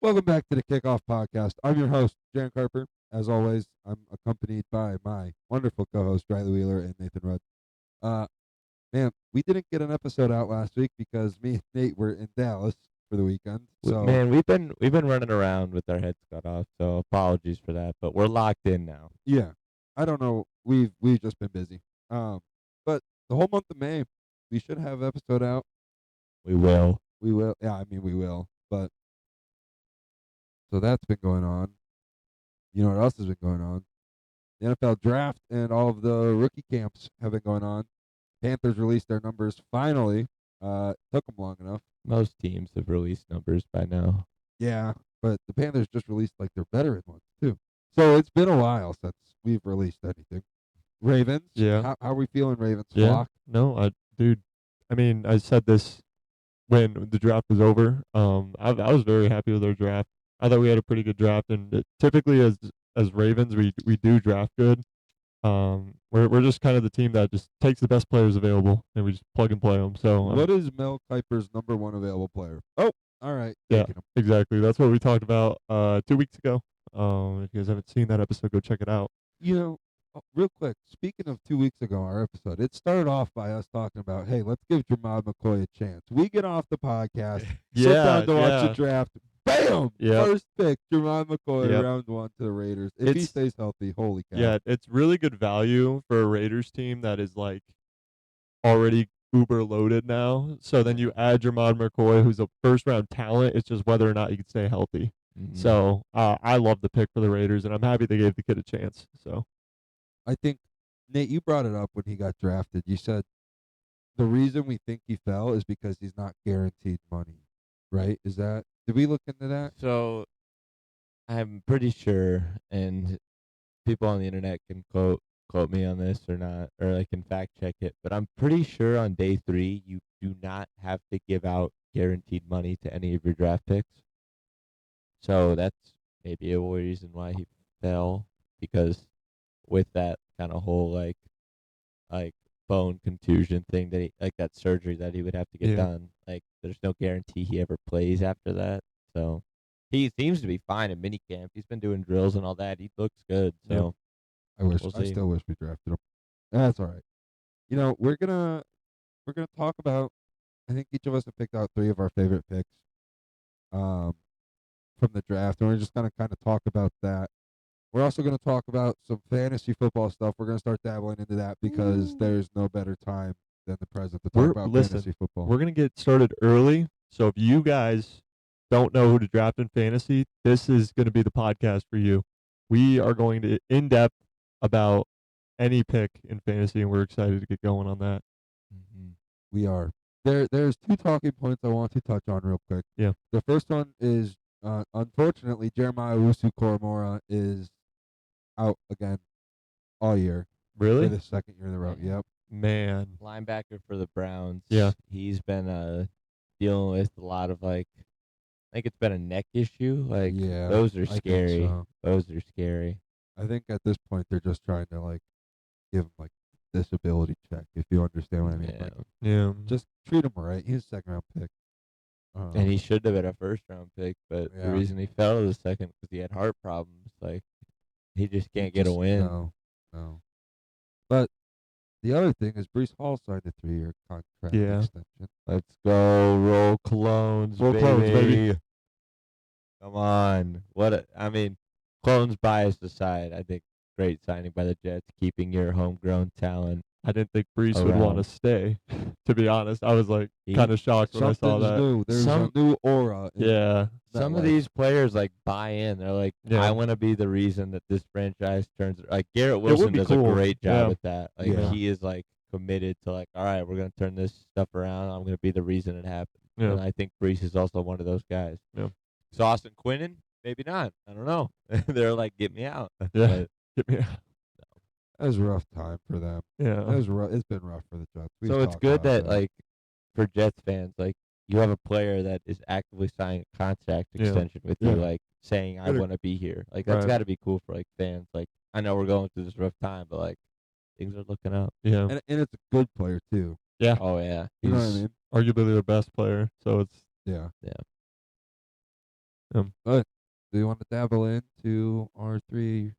Welcome back to the Kickoff Podcast. I'm your host, Jaron Carper. As always, I'm accompanied by my wonderful co-host, Riley Wheeler and Nathan Rudd. Uh, man, we didn't get an episode out last week because me and Nate were in Dallas for the weekend. So, Man, we've been running around with our heads cut off, so apologies for that. But we're locked in now. yeah, I don't know. We've just been busy. But the whole month of May, we should have an episode out. We will. We will. Yeah, I mean we will. But so that's been going on. You know what else has been going on? The NFL draft and all of the rookie camps have been going on. Panthers released their numbers finally. Took them long enough. Most teams have released numbers by now. Yeah, but the Panthers just released like their veteran ones too. So it's been a while since we've released anything. Ravens. Yeah. How are we feeling, Ravens? Yeah. Flock? No, dude. I mean, I said this when the draft was over. I was very happy with our draft. I thought we had a pretty good draft, and typically as Ravens, we do draft good. We're just kind of the team that just takes the best players available and we just plug and play them. So What is Mel Kiper's number one available player? Oh, all right. Yeah. Taking him. Exactly. That's what we talked about 2 weeks ago. If you guys haven't seen that episode, go check it out. You know, real quick, speaking of 2 weeks ago, our episode, it started off by us talking about, hey, let's give Jaron McCoy a chance. We get off the podcast, sit down to watch the draft. Bam! Yep. First pick, Jaron McCoy, Yep. round one to the Raiders. If he It's- stays healthy, holy cow. Yeah, it's really good value for a Raiders team that is like already uber loaded now. So then you add Jaron McCoy, who's a first round talent. It's just whether or not he can stay healthy. Mhm. So I love the pick for the Raiders, and I'm happy they gave the kid a chance. So I think, Nate, you brought it up when he got drafted. You said the reason we think he fell is because he's not guaranteed money, right? Did we look into that? So I'm pretty sure, and people on the internet can quote me on this or not, or I can fact check it. But I'm pretty sure on day 3 you do not have to give out guaranteed money to any of your draft picks. So that's maybe a reason why he fell, because with that kind of whole like bone contusion thing that that surgery that he would have to get Yeah. done, there's no guarantee he ever plays after that. So he seems to be fine in minicamp. He's been doing drills and all that. He looks good. So I We'll see. still wish we drafted him. That's all right. You know, we're gonna talk about. I think each of us have picked out 3 of our favorite picks, from the draft, and we're just gonna kind of talk about that. We're also gonna talk about some fantasy football stuff. We're gonna start dabbling into that because there's no better time than the present to talk about fantasy football. we're gonna get started early. So if you guys don't know who to draft in fantasy, this is gonna be the podcast for you. We are going to in depth about any pick in fantasy, and we're excited to get going on that. We are. There's 2 talking points I want to touch on real quick. Yeah. The first one is, unfortunately, Jeremiah Owusu-Koramoah is out again all year for Really? the second year in a row. Yep. Man. linebacker for the Browns. Yeah. He's been dealing with a lot of I think it's been a neck issue. Yeah, those are I think scary. so. Those are scary. I think at this point they're just trying to give him disability check, if you understand what I mean. Yeah. Yeah. Just treat him right. He's a second round pick. And he should have been a first round pick, but Yeah. the reason he fell to the second because he had heart problems. He just he can't get a just- win. No. But the other thing is Brees Hall signed a 3-year contract Yeah. extension. Let's go, roll clones, Roll baby. Clones, baby. Come on, clones bias aside, I think great signing by the Jets, keeping your homegrown talent. I didn't think Brees would want to stay. To be honest, I was He- kind of shocked when I saw Something's that. new. There's Some- a new aura. Yeah. Some of MetLife. these players buy in. They're like, Yeah. I want to be the reason that this franchise turns. Garrett would Wilson be does cool. a great job Yeah. with that. Yeah. He is committed to all right, we're gonna turn this stuff around. I'm gonna be the reason it happens. And Yeah. I think Brees is also one of those guys. Yeah. So Austin Quinnen, maybe not. I don't know. They're like, get me out. Yeah. But Get me. That was a rough time for them. Yeah. That was rough. It's been rough for the Jets. We've so it's talked good about that for Jets fans, you have a player that is actively signing a contract Yeah. extension with Yeah. you, saying I Gotta- want to be here. That's Right. got to be cool for fans. I know we're going through this rough time, but things are looking up. Yeah. and it's a good player too. Yeah. Oh yeah, You know what I He's- mean? Arguably their best player. So it's Yeah. But do you want to dabble into our 3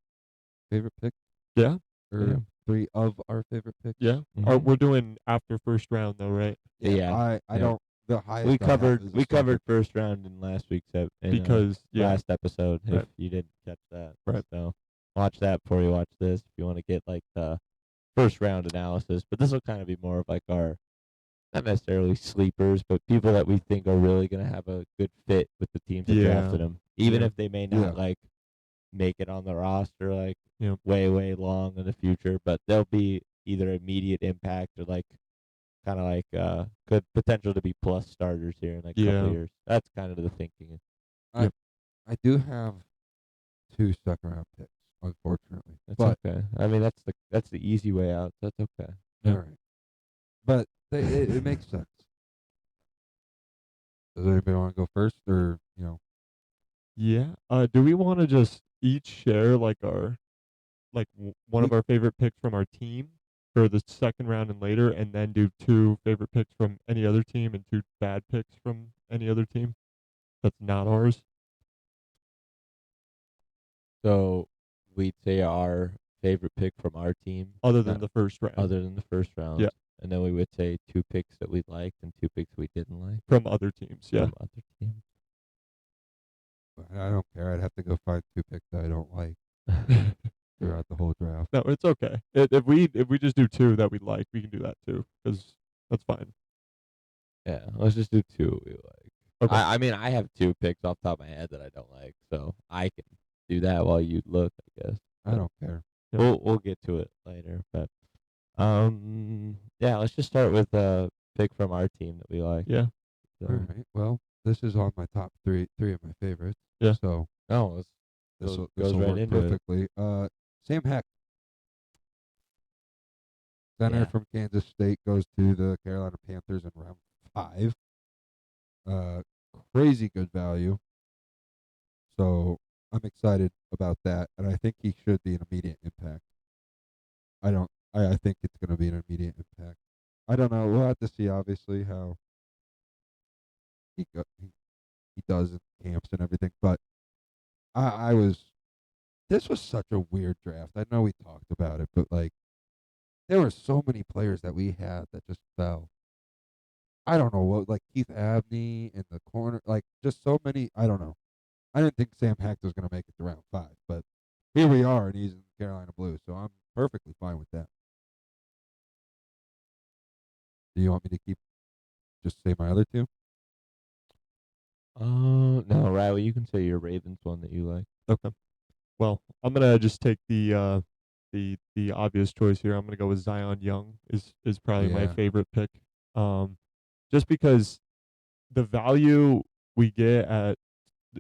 favorite picks? Yeah. Or Yeah. 3 of our favorite picks? Yeah. We're doing after first round though, right? Yeah. I Yeah. don't. The highest We I have covered is a we second. covered first round in last week's Because last episode. If Right. you didn't catch that, Right. So watch that before you watch this. If you want to get like the first round analysis, but this will kind of be more of like our not necessarily sleepers, but people that we think are really going to have a good fit with the teams that drafted them, even Yeah. if they may not Yeah. like make it on the roster like Yeah. way long in the future, but they'll be either immediate impact or like kind of like good potential to be plus starters here in like a couple Yeah. of years. That's kind of the thinking. I do have 2 second-round picks, unfortunately. That's But okay. I mean, that's the easy way out. That's okay. Yeah. all right. But it makes sense. Does anybody want to go first, or Yeah. Do we want to just each share like our one of our favorite picks from our team for the second round and later, and then do 2 favorite picks from any other team and 2 bad picks from any other team that's not ours? So we'd say our favorite pick from our team, Other than not- the first round. other than the first round. Yeah. And then we would say 2 picks that we liked and 2 picks we didn't like From other teams. Yeah. from other teams. I don't care. I'd have to go find 2 picks that I don't like throughout the whole draft. No, it's okay. If we just do 2 that we like, we can do that too, because that's fine. Yeah, let's just do 2 we like. Okay. I mean, I have 2 picks off the top of my head that I don't like, so I can do that while you look, I guess. I don't care. Yeah. We'll get to it later, but yeah, let's just start with a pick from our team that we like. Yeah. So, All right. Well, this is on my top three of my favorites. Yeah. So oh, this Goes will right work into it. perfectly. Sam Heck, center Yeah. from Kansas State, goes to the Carolina Panthers in round 5. Crazy good value. So I'm excited about that, and I think he should be an immediate impact. I think it's going to be an immediate impact. I don't know. We'll have to see, obviously, how he does in camps and everything. But this was such a weird draft. I know we talked about it, but like, there were so many players that we had that just fell. I don't know what, like Keith Abney in the corner, like just so many. I don't know. I didn't think Sam Hecht was going to make it to round 5, but here we are, and he's in Carolina Blues, so I'm perfectly fine with that. Do you want me to just say my other 2? No, Riley, you can say your Ravens one that you like. Okay. Well, I'm gonna just take the obvious choice here. I'm gonna go with Zion Young is probably my Yeah. favorite pick. Just because the value we get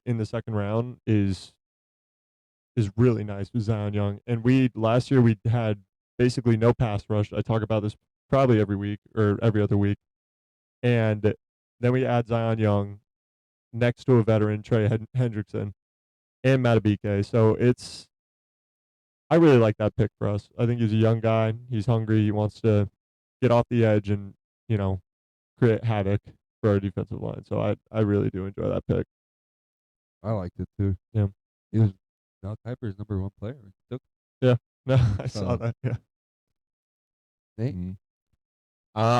in the second round is really nice with Zion Young. And last year we had basically no pass rush. I talk about this probably every week or every other week. And then we add Zion Young next to a veteran, Trey Hendrickson, and Matabike. So I really like that pick for us. I think he's a young guy. He's hungry. He wants to get off the edge and, create havoc for our defensive line. So I really do enjoy that pick. I liked it too. Yeah. He was Mel Kiper's number 1 player. He took No, I saw that. Yeah. Nate.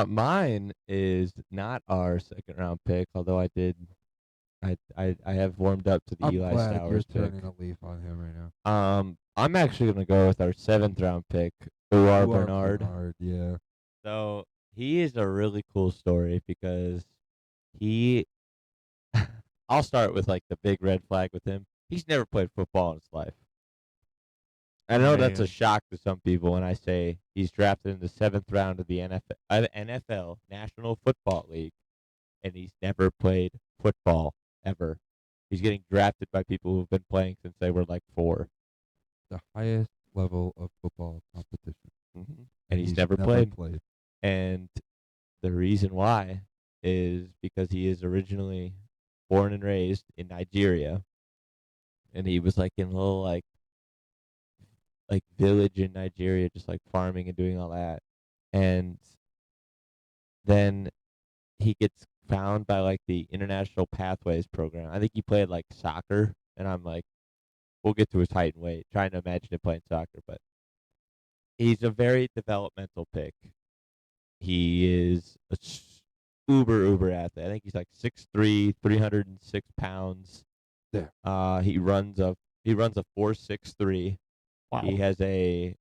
Mine is not our second round pick, although I have warmed up to the I'm Eli glad you're Stowers pick. turning a leaf on him right now. I'm actually gonna go with our 7th round pick, Uar Bernard. Yeah. So he is a really cool story because I'll start with like the big red flag with him. He's never played football in his life. I know that's a Man. shock to some people when I say he's drafted in the 7th round of the NFL National Football League, and he's never played football ever. He's getting drafted by people who've been playing since they were like 4. The highest level of football competition. Mm-hmm. And he's never played. played. And the reason why is because he is originally born and raised in Nigeria, and he was like in a little like village in Nigeria, just like farming and doing all that. And then he gets found by like the International Pathways program. I think he played like soccer, and I'm like, we'll get to his height and weight. Trying to imagine him playing soccer, but he's a very developmental pick. He is a uber athlete. I think he's like 6'3", 306 pounds. Yeah. He runs a 4.63. Wow. He has a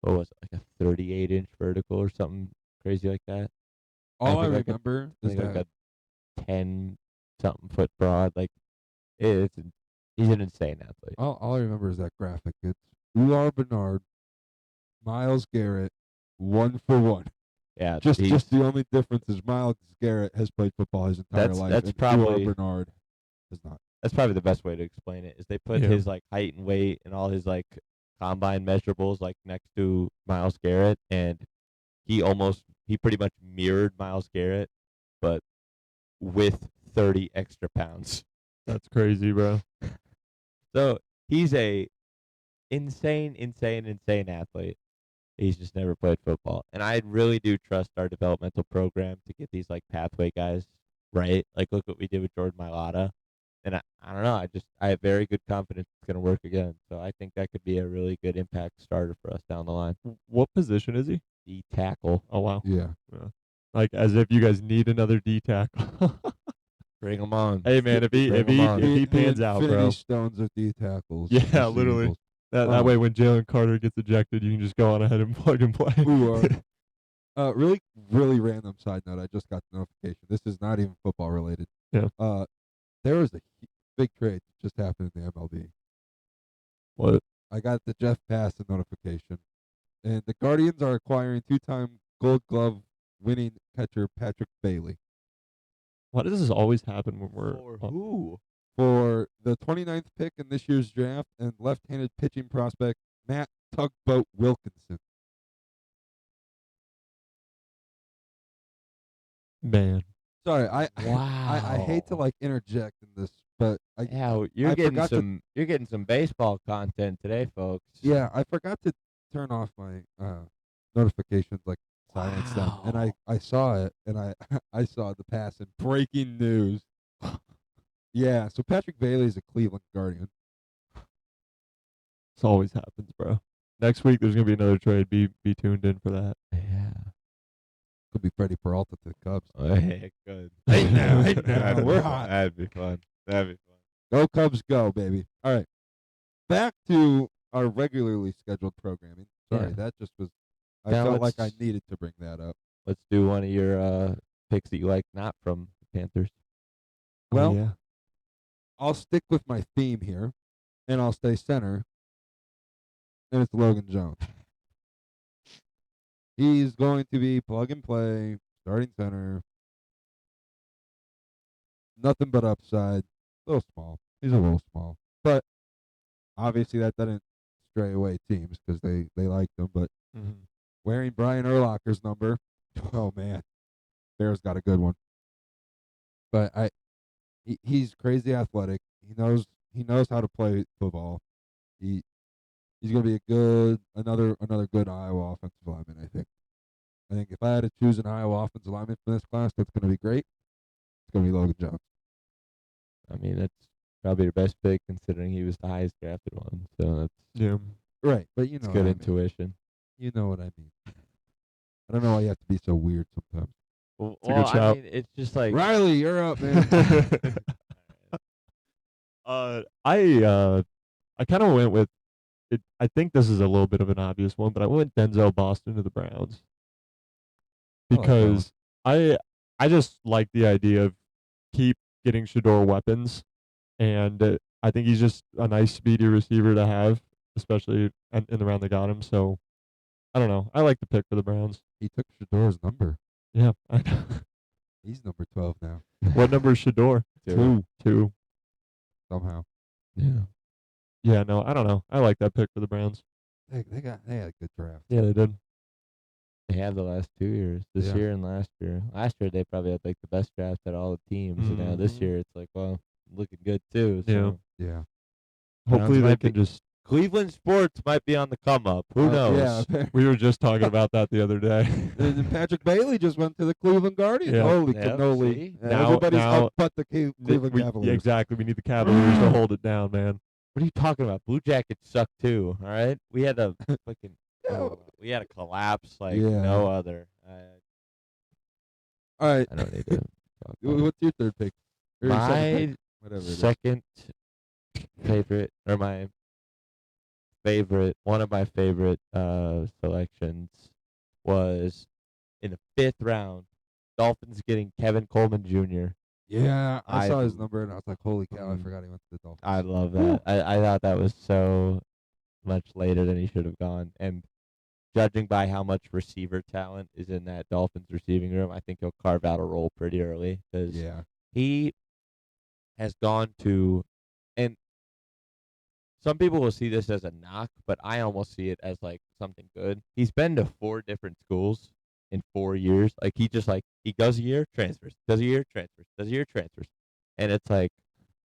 what was it, like a 38-inch vertical or something crazy like that. All I think like remember I is think like that a 10 something foot broad. Like it's he's an insane athlete. all I remember is that graphic. It's Ular Bernard, Miles Garrett, 1-for-1. Yeah, Just the only difference is Miles Garrett has played football his entire life. That's and probably Ular Bernard has not. That's probably the best way to explain it. Is they put Yeah. his like height and weight and all his like combine measurables like next to Miles Garrett, and he pretty much mirrored Miles Garrett, but with 30 extra pounds. That's crazy, bro. So he's a insane athlete. He's just never played football, and I really do trust our developmental program to get these like pathway guys right. Like look what we did with Jordan Mailata, and I don't know. I have very good confidence it's going to work again. So I think that could be a really good impact starter for us down the line. What position is he? The tackle. Oh wow. Yeah. Like as if you guys need another D tackle. Bring him on. Hey man, if Bring him on. he pans out, bro. Infinity stones of D tackles. Yeah, for the literally. Eagles. That way, when Jalen Carter gets ejected, you can just go on ahead and plug and play. Really random side note. I just got the notification. This is not even football related. Yeah. There was a big trade that just happened in the MLB. What? I got the Jeff Passan notification, and the Guardians are acquiring 2-time Gold Glove winning catcher Patrick Bailey Why does this always happen when we're? For who? for the 29th pick in this year's draft and left-handed pitching prospect Matt Tugboat Wilkinson. Man. Sorry, I hate to Wow. like interject in this, but Yeah, you're I getting forgot to- you're getting some baseball content today, folks. yeah, I forgot to turn off my notifications, like silence them, and Wow. I saw it, and I I saw the pass and breaking news. Yeah, so Patrick Bailey is a Cleveland Guardian. This always happens, bro. Next week there's gonna be another trade. Be tuned in for that. Yeah. Could be Freddie Peralta to the Cubs. Oh, hey, good. Hey now, That'd we're be hot. fun. That'd be fun. Go Cubs, go, baby! All right, back to our regularly scheduled programming. Sorry, Yeah. that just was. I Now felt like I let's- needed to bring that up. Let's do one of your picks that you like, not from the Panthers. Well, yeah. I'll stick with my theme here, and I'll stay center, and it's Logan Jones. He's going to be plug and play, starting center. Nothing but upside. A little small. He's a little small. But obviously that doesn't stray away teams because they like him. But Mm-hmm. wearing Brian Urlacher's number, oh, man. Bears got a good one. But he's crazy athletic. He knows how to play football. He's gonna be another good Iowa offensive lineman. I think if I had to choose an Iowa offensive lineman for this class, that's gonna be great. It's gonna be Logan Jones. I mean, that's probably your best pick considering he was the highest drafted one. So that's Yeah. Right, but you know it's what good I mean. intuition. You know what I mean. I don't know why you have to be so weird sometimes. Well, a good I shout. mean, it's just like Riley, you're up, man. I kind of went with it. I think this is a little bit of an obvious one, but I went Denzel Boston to the Browns I like that one. because I just like the idea of keep getting Shador weapons, and I think he's just a nice speedy receiver to have, especially in the round they got him. So I don't know. I like the pick for the Browns. He took Shador's number. Yeah, I know. He's number 12 now. What number is Shador? Two. Two. Somehow. Yeah. Yeah, no, I don't know. I like that pick for the Browns. They had a good draft. Yeah, they did. They have the last 2 years, this Yeah. year and last year. Last year they probably had like the best draft at all the teams, and now this Mhm. year it's like, well, looking good too. Yeah. So Yeah. Hopefully they might can be- just Cleveland sports might be on the come up. Who knows? Yeah. We were just talking about that the other day. And Patrick Bailey just went to the Cleveland Guardians. Yeah. Holy Yep, cannoli. see? Everybody's Now- up but the Cleveland Yeah, Cavaliers. exactly. We need the Cavaliers to hold it down, man. What are you talking about? Blue Jackets suck too. All right, we had a fucking Yeah. we had a collapse like Yeah. no other. All right. I don't need to. talk about it. What's your third pick? Or your second pick? My Whatever it is. second favorite, or my favorite, one of my favorite selections was in the 5th round. Dolphins getting Kevin Coleman Jr. Yeah, I I- saw his number and I was like, holy cow, I Mm. forgot he went to the Dolphins. I love that. I thought that was so much later than he should have gone. And judging by how much receiver talent is in that Dolphins receiving room, I think he'll carve out a role pretty early because Yeah. he has gone to, and some people will see this as a knock, but I almost see it as like something good. He's been to 4 different schools in 4 years. Like he just like he goes a year, transfers, does a year, transfers, does a year, transfers, and it's like,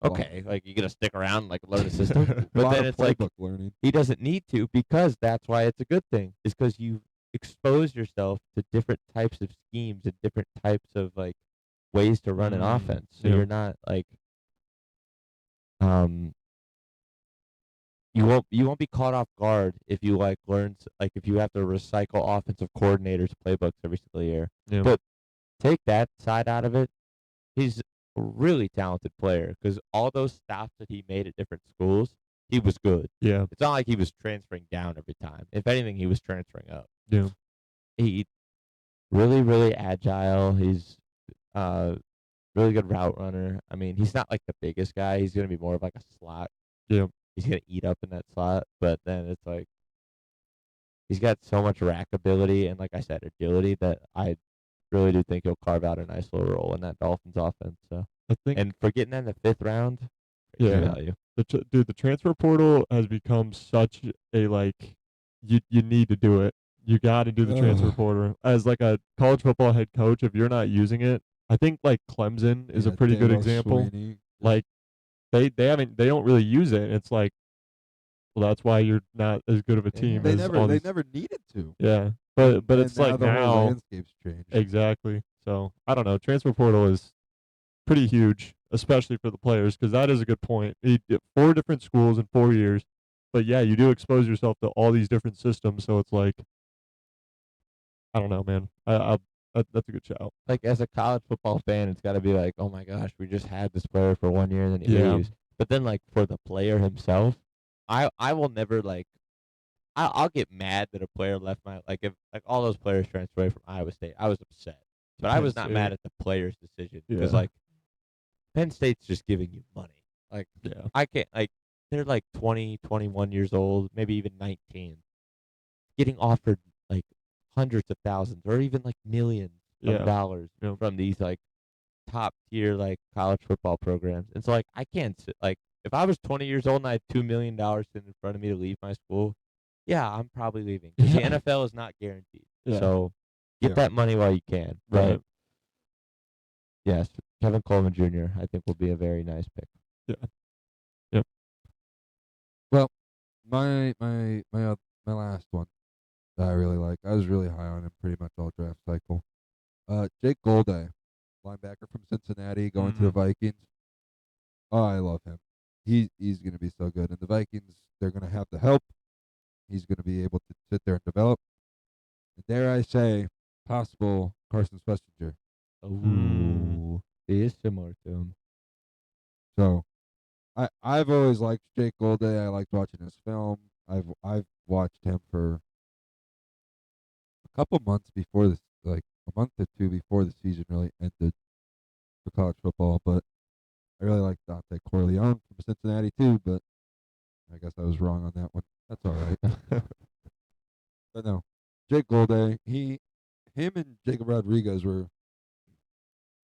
okay, like you gonna stick around and like learn the system, A but lot then of it's like playbook learning. he doesn't need to because that's why it's a good thing. Is because you expose yourself to different types of schemes and different types of like ways to run an offense. So yeah. you're not like you won't be caught off guard if you like like if you have to recycle offensive coordinators playbooks every single year. Yeah. But take that side out of it. He's a really talented player because all those stops that he made at different schools, he was good. Yeah. It's not like he was transferring down every time. If anything, he was transferring up. Yeah. He really, really agile. He's really good route runner. I mean, he's not like the biggest guy. He's gonna be more of like a slot. Yeah. He's gonna eat up in that slot, but then it's like he's got so much rack ability and, like I said, agility that I really do think he'll carve out a nice little role in that Dolphins offense. So, I think and for getting that in the 5th round, great Yeah. value. the transfer portal has become such a like you need to do it. You got to do the transfer Ugh. portal as like a college football head coach. If you're not using it, I think like Clemson is a Yeah, pretty good Dabo example. Swinney. Like they don't really use it. It's like, well, that's why you're not as good of a Yeah. team They as never all they these. never needed to. Yeah, but And it's like the whole now landscape's changed. exactly. So I don't know. Transfer portal is pretty huge, especially for the players, because that is a good point. He did 4 different schools in 4 years, but yeah, you do expose yourself to all these different systems. So it's like, I don't know, man. That's a good shout. Like as a college football fan, it's got to be like, oh my gosh, we just had this player for 1 year and then he Yeah. leaves. But then like for the player himself, I will never like. I'll get mad that a player left my like if like all those players transferred away from Iowa State. I was upset, but I Penn was not State. mad at the player's decision because Yeah. like Penn State's just giving you money. Like Yeah. I can't like they're like 20, 21 years old, maybe even 19, getting offered like hundreds of thousands or even like millions Yeah. of dollars Yeah. from these like top tier like college football programs. And so like I can't like if I was 20 years old and I had $2 million sitting in front of me to leave my school, yeah, I'm probably leaving because Yeah. the NFL is not guaranteed. Yeah. So get Yeah. that money while you can. But Right. yes, Kevin Coleman Jr. I think will be a very nice pick. My last one that I really like. I was really high on him pretty much all draft cycle. Jake Golday, linebacker from Cincinnati, going to the Vikings. Oh, I love him. He's going to be so good. And the Vikings, they're going to have the help. He's going to be able to sit there and develop. And dare I say, possible Carson Schlesinger. Ooh, he is similar to him. So, I've always liked Jake Golday. I liked watching his film. I've watched him for a couple months before this, like a month or two before the season really ended for college football. But I really like Dante Corleone from Cincinnati too. But I guess I was wrong on that one. That's all right. But no, Jake Golday. Him and Jacob Rodriguez were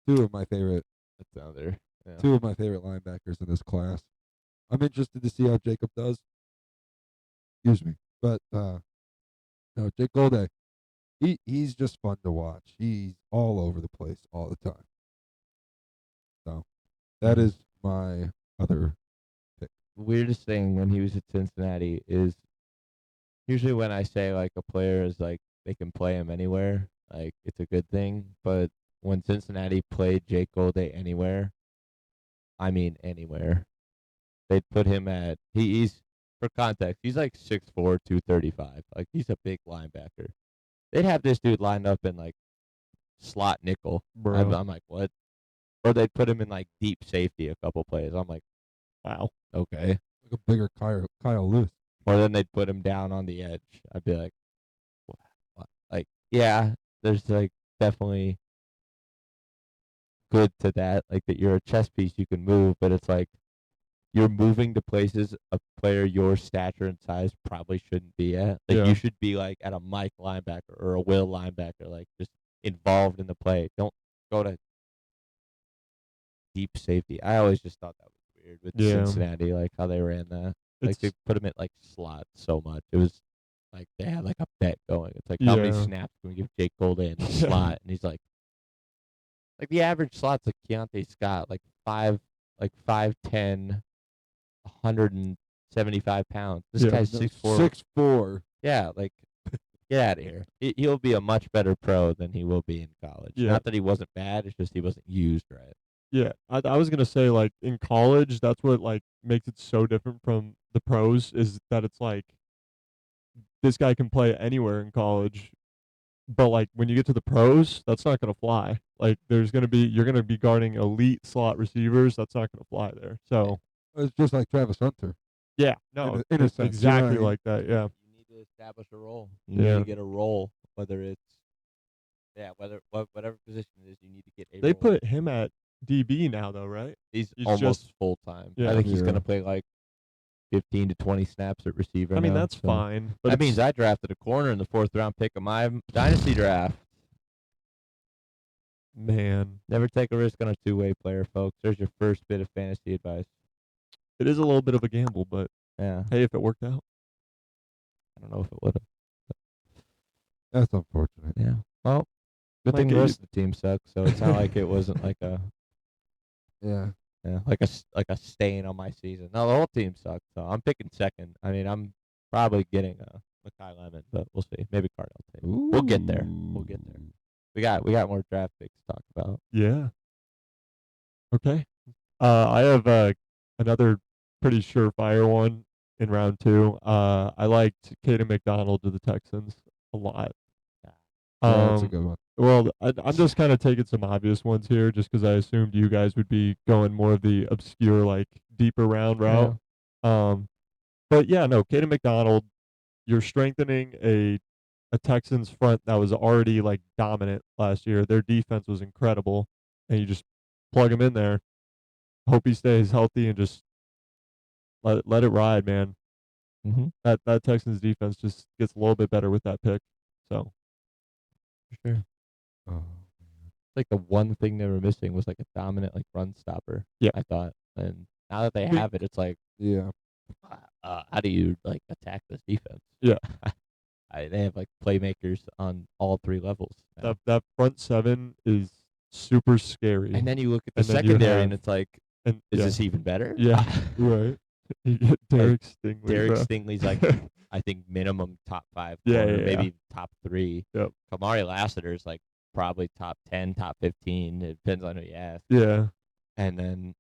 two of my favorite That's out there. Yeah. two of my favorite linebackers in this class. I'm interested to see how Jacob does. Excuse me. But no, Jake Golday, he's just fun to watch. He's all over the place all the time. So that is my other pick. weirdest thing when he was at Cincinnati is usually when I say like a player is like they can play him anywhere, like it's a good thing. But when Cincinnati played Jake Golday anywhere, I mean anywhere, they'd put him at he's for context, he's like 6'4", 235. Like he's a big linebacker. They'd have this dude lined up in like slot nickel. Bro. I'm like, what? Or they'd put him in like deep safety a couple plays. I'm like, Wow. okay. Like a bigger Kyle Lewis. Or then they'd put him down on the edge. I'd be like, what? Like, yeah, there's like definitely good to that. Like that you're a chess piece, you can move, but it's like you're moving to places a player your stature and size probably shouldn't be at. Like Yeah. you should be like at a Mike linebacker or a Will linebacker, like just involved in the play. Don't go to deep safety. I always just thought that was weird with Yeah. Cincinnati, like how they ran that. Like they put him at like slot so much. It was like they had like a bet going. It's like how many Yeah. snaps can we give Jake Golday in the Yeah. slot? And he's like the average slot's like Keontae Scott, like 5'10", 175 pounds. This Yeah. guy's 6'4". 6'4". Yeah, like get out of here. He'll be a much better pro than he will be in college. Yeah. Not that he wasn't bad, it's just he wasn't used right. Yeah, I was gonna say like in college, that's what like makes it so different from the pros is that it's like this guy can play anywhere in college, but like when you get to the pros, that's not gonna fly. Like you're gonna be guarding elite slot receivers. That's not gonna fly there. So It's just like Travis Hunter. yeah, no, In a it's sense, you know what I exactly mean? like that. Yeah, You need to establish a role. You Yeah. need to get a role, whether it's whatever position it is, you need to get a they role. put him at DB now though, right? He's he's almost just- full time. Yeah. I think he's Yeah. gonna play like 15 to 20 snaps at receiver. I mean now, that's so. fine, but That means I drafted a corner in the 4th round pick of my dynasty draft. man, Never take a risk on a two-way player, folks. There's your first bit of fantasy advice. it is a little bit of a gamble, but Yeah, hey, if it worked out, I don't know if it would have. That's unfortunate. Yeah. Well, good Might thing the get rest of the team sucks, so it's not like it wasn't like a Yeah. like a stain on my season. No, the whole team sucks. So I'm picking second. I mean, I'm probably getting a Makai Lemon, but we'll see. Maybe Cardell too. We'll get there. We'll get there. We got more draft picks to talk about. yeah. Okay. I have another pretty surefire one in round 2. I liked Caden McDonald to the Texans a lot. Yeah, that's a good one. Well, I'm just kind of taking some obvious ones here, just because I assumed you guys would be going more of the obscure, like deeper round route. But yeah, no, Caden McDonald, you're strengthening a Texans front that was already like dominant last year. Their defense was incredible, and you just plug him in there. Hope he stays healthy and just let it ride, man. Mm-hmm. That Texans defense just gets a little bit better with that pick. So For sure. Oh. Like the one thing they were missing was like a dominant like run stopper. Yeah. I thought, and now that they mean- have it, it's like, Yeah. how do you like attack this defense? Yeah. They have like playmakers on all 3 levels. now. that front 7 is super scary. And then you look at the And then you secondary, and have- it's like, And is yeah, this even better? Yeah. right. You get Derek Stingley. Derek bro. Stingley's like, I think minimum top 5 Yeah, corner, yeah, maybe top 3. Yep. Kamari Lassiter's like probably top 10, top 15. It depends on who you ask. Yeah. And then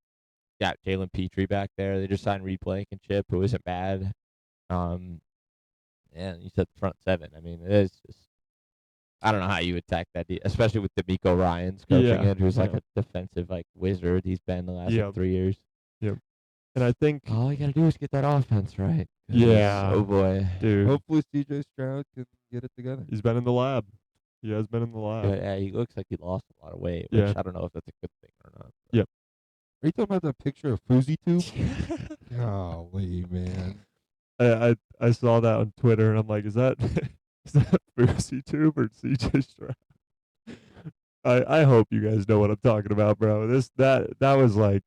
got Jalen Petrie back there. They just signed Reed Blankenship, who isn't bad. And you said the front 7. I mean, it is just, I don't know how you attack that, especially with D'Amico Ryans coaching Yeah, it, who's like yeah. a defensive like wizard. He's been the last like, Yep. 3 years. And I think, All you gotta do is get that offense right. 'cause, Yeah. Oh boy. dude, Hopefully CJ Stroud can get it together. he's been in the lab. He has been in the lab. Yeah, he looks like he lost a lot of weight, which Yeah. I don't know if that's a good thing or not. Are you talking about that picture of Fousey Tube? Golly, man. I saw that on Twitter and I'm like, is that is that Fousey Tube or CJ Stroud? I hope you guys know what I'm talking about, bro. That was like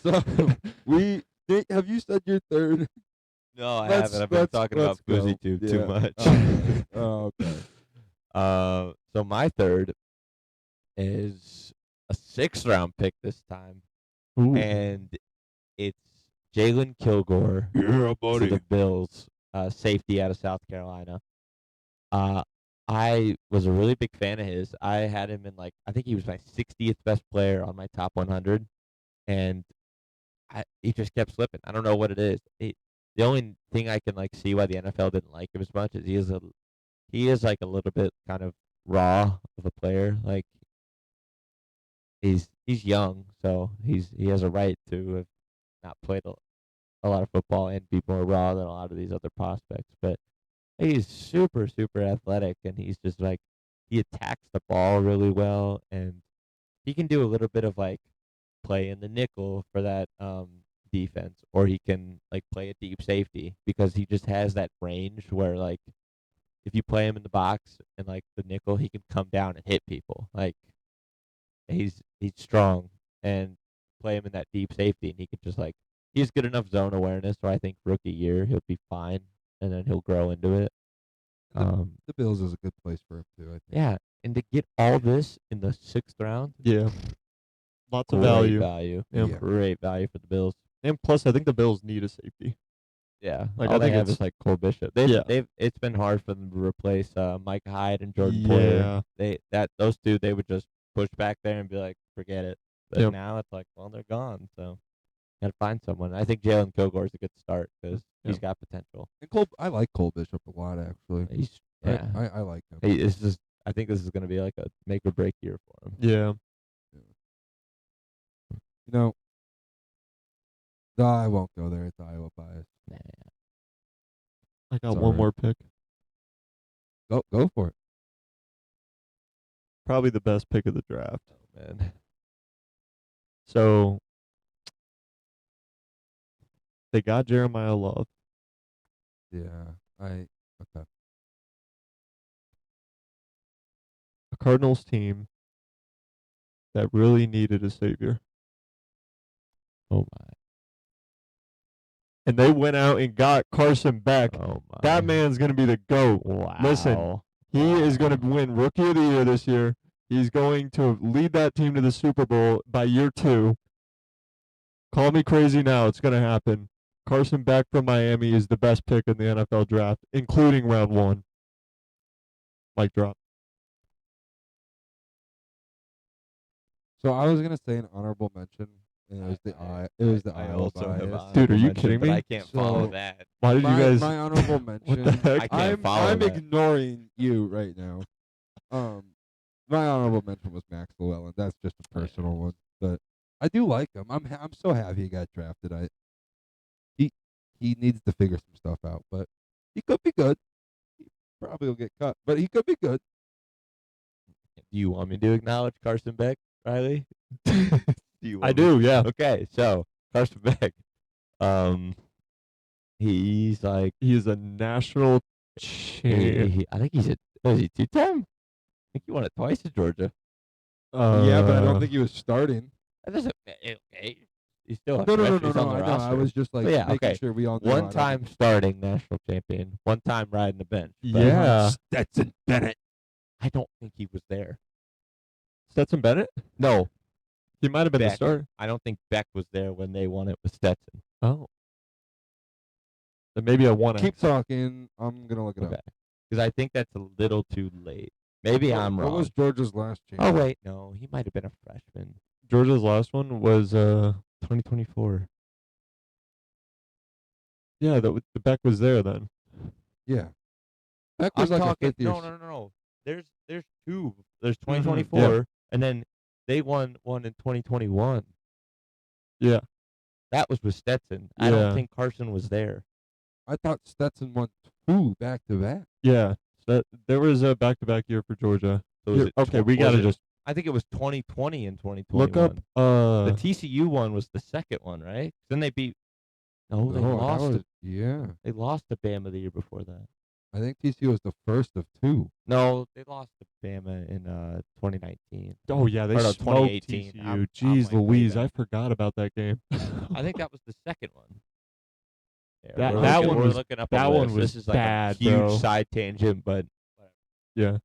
So have you said your third? No, I Let's- haven't. I've been let's- talking about let's go. Boozy Tube too Yeah. much. Oh, okay. So my third is a 6th-round pick this time, Ooh. and it's Jalen Kilgore Yeah, to the Bills, safety out of South Carolina. I was a really big fan of his. I had him in I think he was my 60th best player on my top 100, and he just kept slipping. I don't know what it is. The only thing I can see why the NFL didn't like him as much is he is a little bit kind of raw of a player. He's young, so he has a right to have not played a lot of football and be more raw than a lot of these other prospects. But he's super, super athletic, and he's just he attacks the ball really well, and he can do a little bit of play in the nickel for that defense, or he can play a deep safety because he just has that range where if you play him in the box and the nickel, he can come down and hit people. He's strong, and play him in that deep safety, and he can just he's good enough zone awareness where I think rookie year he'll be fine, and then he'll grow into it. The Bills is a good place for him too, I think. Yeah, and to get all this in the 6th round, Yeah. Lots of great value. value, Yeah. great value for the Bills. And plus, I think the Bills need a safety. Yeah, I all they think have it's is Cole Bishop. It's been hard for them to replace Mike Hyde and Jordan Yeah. Poyer. Those two they would just push back there and be like, forget it. But Yep. now it's well, they're gone, so gotta find someone. I think Jalen Kilgore is a good start because he's got potential. And I like Cole Bishop a lot, actually. He's I like him. I think this is gonna be a make or break year for him. Yeah. No, I won't go there. It's Iowa bias. Nah. I got It's one alright. more pick. Go for it. Probably the best pick of the draft. Oh, man. So they got Jeremiah Love. Yeah. Okay. A Cardinals team that really needed a savior. Oh my. And they went out and got Carson Beck. Oh my. That man's going to be the GOAT. Wow. Listen, he is going to win Rookie of the Year this year. He's going to lead that team to the Super Bowl by year 2. Call me crazy now. It's going to happen. Carson Beck from Miami is the best pick in the NFL draft, including round 1. Mic drop. So I was gonna say an honorable mention, and it was the I Iowa also have bias. Dude, are you honorable kidding mention, but me? I can't follow So- that. Why did you guys? My honorable What mention. the heck? I can't follow I'm that. ignoring you right now. My honorable mention was Max Llewellyn. That's just a personal one, but I do like him. I'm so happy he got drafted. He needs to figure some stuff out, but he could be good. He probably will get cut, but he could be good. Do you want me to acknowledge Carson Beck, Riley? Do you I want me do, yeah. Okay, so Carson Beck, he's He is a national champ. I think he's was he 2-time? I think he won it twice at Georgia. Yeah, but I don't think he was starting. That doesn't okay. He still has No. the I rest of us on the know. I roster. was just But yeah, making okay. sure we all knew. One time starting national champion, one time riding the bench. But Yeah. Stetson Bennett. I don't think he was there. Stetson Bennett? No, He might have been the Beck. starter. I don't think Beck was there when they won it with Stetson. Oh. Then maybe a 1X. Keep talking. I'm gonna look it up. Okay, because I think that's a little too late. Maybe I'm wrong. What was Georgia's last chance? Oh wait, no, he might have been a freshman. Georgia's last one was 2024. yeah, the Beck was there then. Yeah. Beck was I'm like talking. a fifth year. No. There's two. There's 2024, and then they won one in 2021. Yeah. That was with Stetson. I Yeah. don't think Carson was there. I thought Stetson won 2 back to back. Yeah. There was a back-to-back year for Georgia. So was Here- it okay, tw- we was got to it- just I think it was 2020 and 2021. look up The TCU one was the second one, right? Then they beat. No, they No, that lost. was- yeah. They lost to Bama the year before that. I think TCU was the first of 2. No, they lost to Bama in 2019. Oh yeah, they Or no, smoked 2018. TCU. I'm Jeez way Louise, back. I forgot about that game. I think that was the second one. Yeah, That- we're that looking- one we're was- looking up that a one list. was This is like bad, a huge bro. side tangent, but Yeah.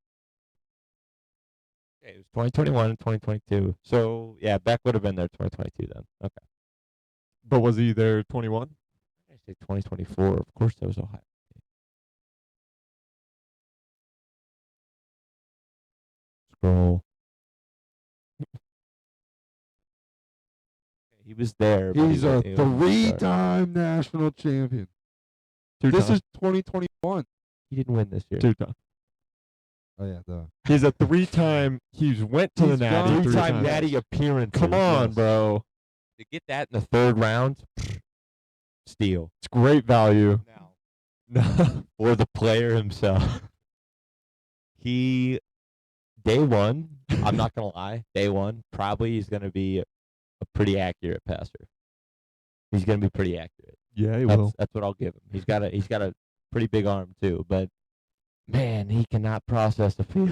Okay, it was 2021 and 2022. So yeah, Beck would have been there 2022 then. Okay. But was he there 21? I say 2024. Of course, that was Ohio. Scroll. He was there. But He's a he wasn't the starter. 3-time national champion. Two This times. is 2021. He didn't win this year. 2 times. Oh yeah, duh. He's a 3-time. He's went to He's the Natty gone 3 Three-time times. Natty appearance. Come on, Yes. bro. To get that in the third round, steal. It's great value. No. For the player himself. Day one, I'm not going to lie, day one, probably he's going to be a pretty accurate passer. He's going to be pretty accurate. Yeah, he will. That's what I'll give him. He's got a pretty big arm too, but man, he cannot process the field.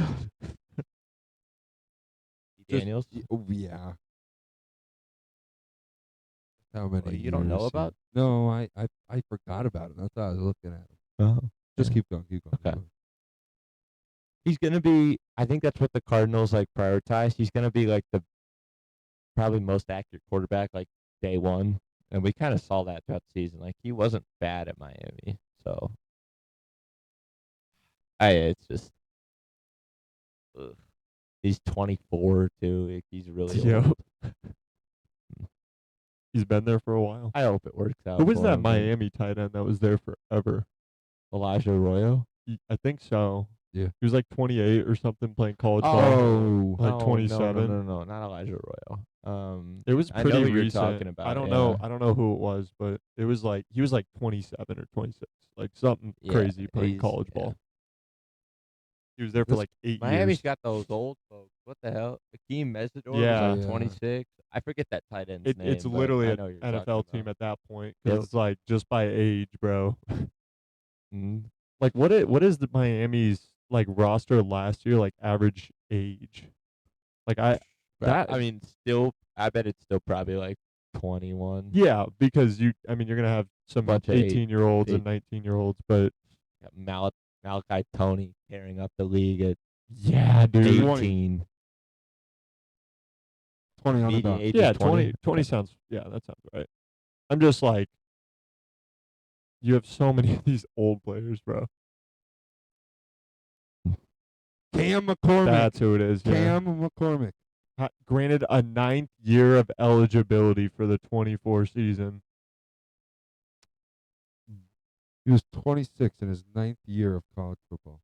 Daniels? Oh yeah. How many? Well, you don't know years about? No, I forgot about it. That's how I was looking at him. Oh. Just keep going. Keep going. Okay. He's going to be, I think that's what the Cardinals like prioritize. He's going to be like the probably most accurate quarterback like day one. And we kind of saw that throughout the season. Like he wasn't bad at Miami. So it's just ugh. He's 24 too. Like, he's really Yep. old. He's been there for a while. I hope it works out. Who was for that him, man. Miami tight end that was there forever? Elijah Arroyo? I think so. Yeah. He was like 28 or something playing college ball. Oh. Like No, 27. No, not Elijah Arroyo. It was I pretty know who you're recent. talking about, I don't yeah. know. I don't know who it was, but it was like he was like 27 or 26, like something Yeah, crazy playing he's- college yeah. ball. He was there for This- like 8 Miami's years. got those old folks. What the hell? Akeem Mesidor Yeah. was Yeah. like 26. I forget that tight end's name. It's but literally I an know you're NFL talking team about. at that point because Yep. it's like just by age, bro. Mm. Like what is the Miami's like roster last year like average age? Like that- I mean, still, I bet it's still probably like 21. yeah, because you're gonna have some Bunch of 18-year-olds and eight- 19-year-olds, but Got Malachi Tony carrying up the league at yeah, dude. 18. 20 on the Median dot. age Yeah, is 20. 20 sounds, yeah, that sounds right. I'm just like, you have so many of these old players, bro. Cam McCormick. That's who it is. Yeah. Cam McCormick. Granted a 9th year of eligibility for the 24 season. He was 26 in his 9th year of college football.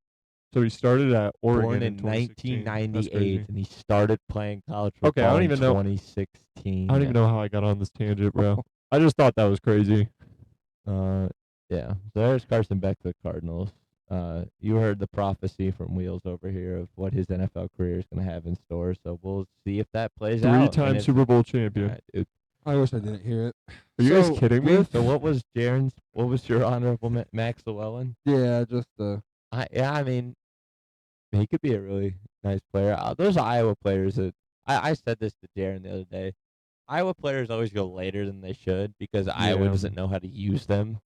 So he started at Oregon Born in 2016. That's 1998, crazy. and he started playing college football Okay, I don't in even know- 2016. I don't even know how I got on this tangent, bro. I just thought that was crazy. Yeah. So there's Carson Beck to the Cardinals. You heard the prophecy from Wheels over here of what his NFL career is going to have in store. So we'll see if that plays out. and 3-time if- Super Bowl champion. Alright, dude. I wish I didn't hear it. Are you guys kidding me? with- So what was Jaron's? What was your honorable Max Llewellyn? Yeah, just I mean, he could be a really nice player. Those Iowa players that I said this to Jaron the other day. Iowa players always go later than they should because Iowa Yeah. doesn't know how to use them.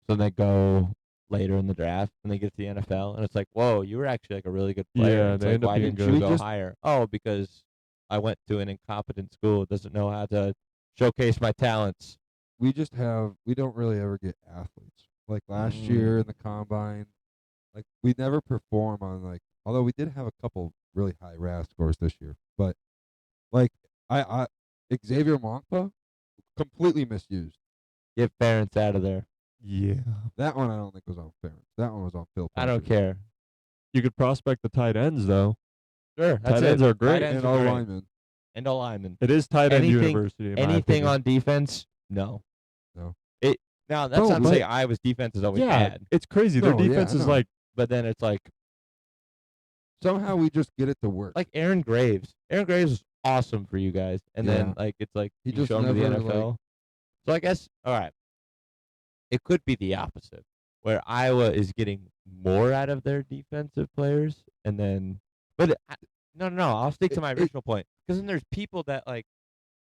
So they go later in the draft and they get to the NFL and it's like, whoa, you were actually like a really good player. Yeah, It's they like, end up why being didn't good. you We go just- higher? Oh, because I went to an incompetent school that doesn't know how to showcase my talents. we don't really ever get athletes. Like last Mm. year in the combine, like we never perform on although we did have a couple really high RAS scores this year. But like I Xavier Monkpa, completely misused. Get Ferentz out of there. Yeah. That one I don't think was on Ferentz. That one was on Phil. I don't Parker. care. You could prospect the tight ends, though. Sure, that's Tight ends are great. Tight ends And are all great. linemen. And all linemen. It is tight end Anything- university. In my Anything opinion. on defense? No. No. Now that's No, not to but- say Iowa's defense is always Yeah, bad, it's crazy. Their No, yeah, defense I is know. like, but then it's like Somehow we just get it to work. Aaron Graves. Aaron Graves is awesome for you guys, and then Yeah. it's like He you just show him to the never, NFL. So I guess all right, it could be the opposite, where Iowa is getting more out of their defensive players, and then no, I'll stick to my It- original point because then there's people that like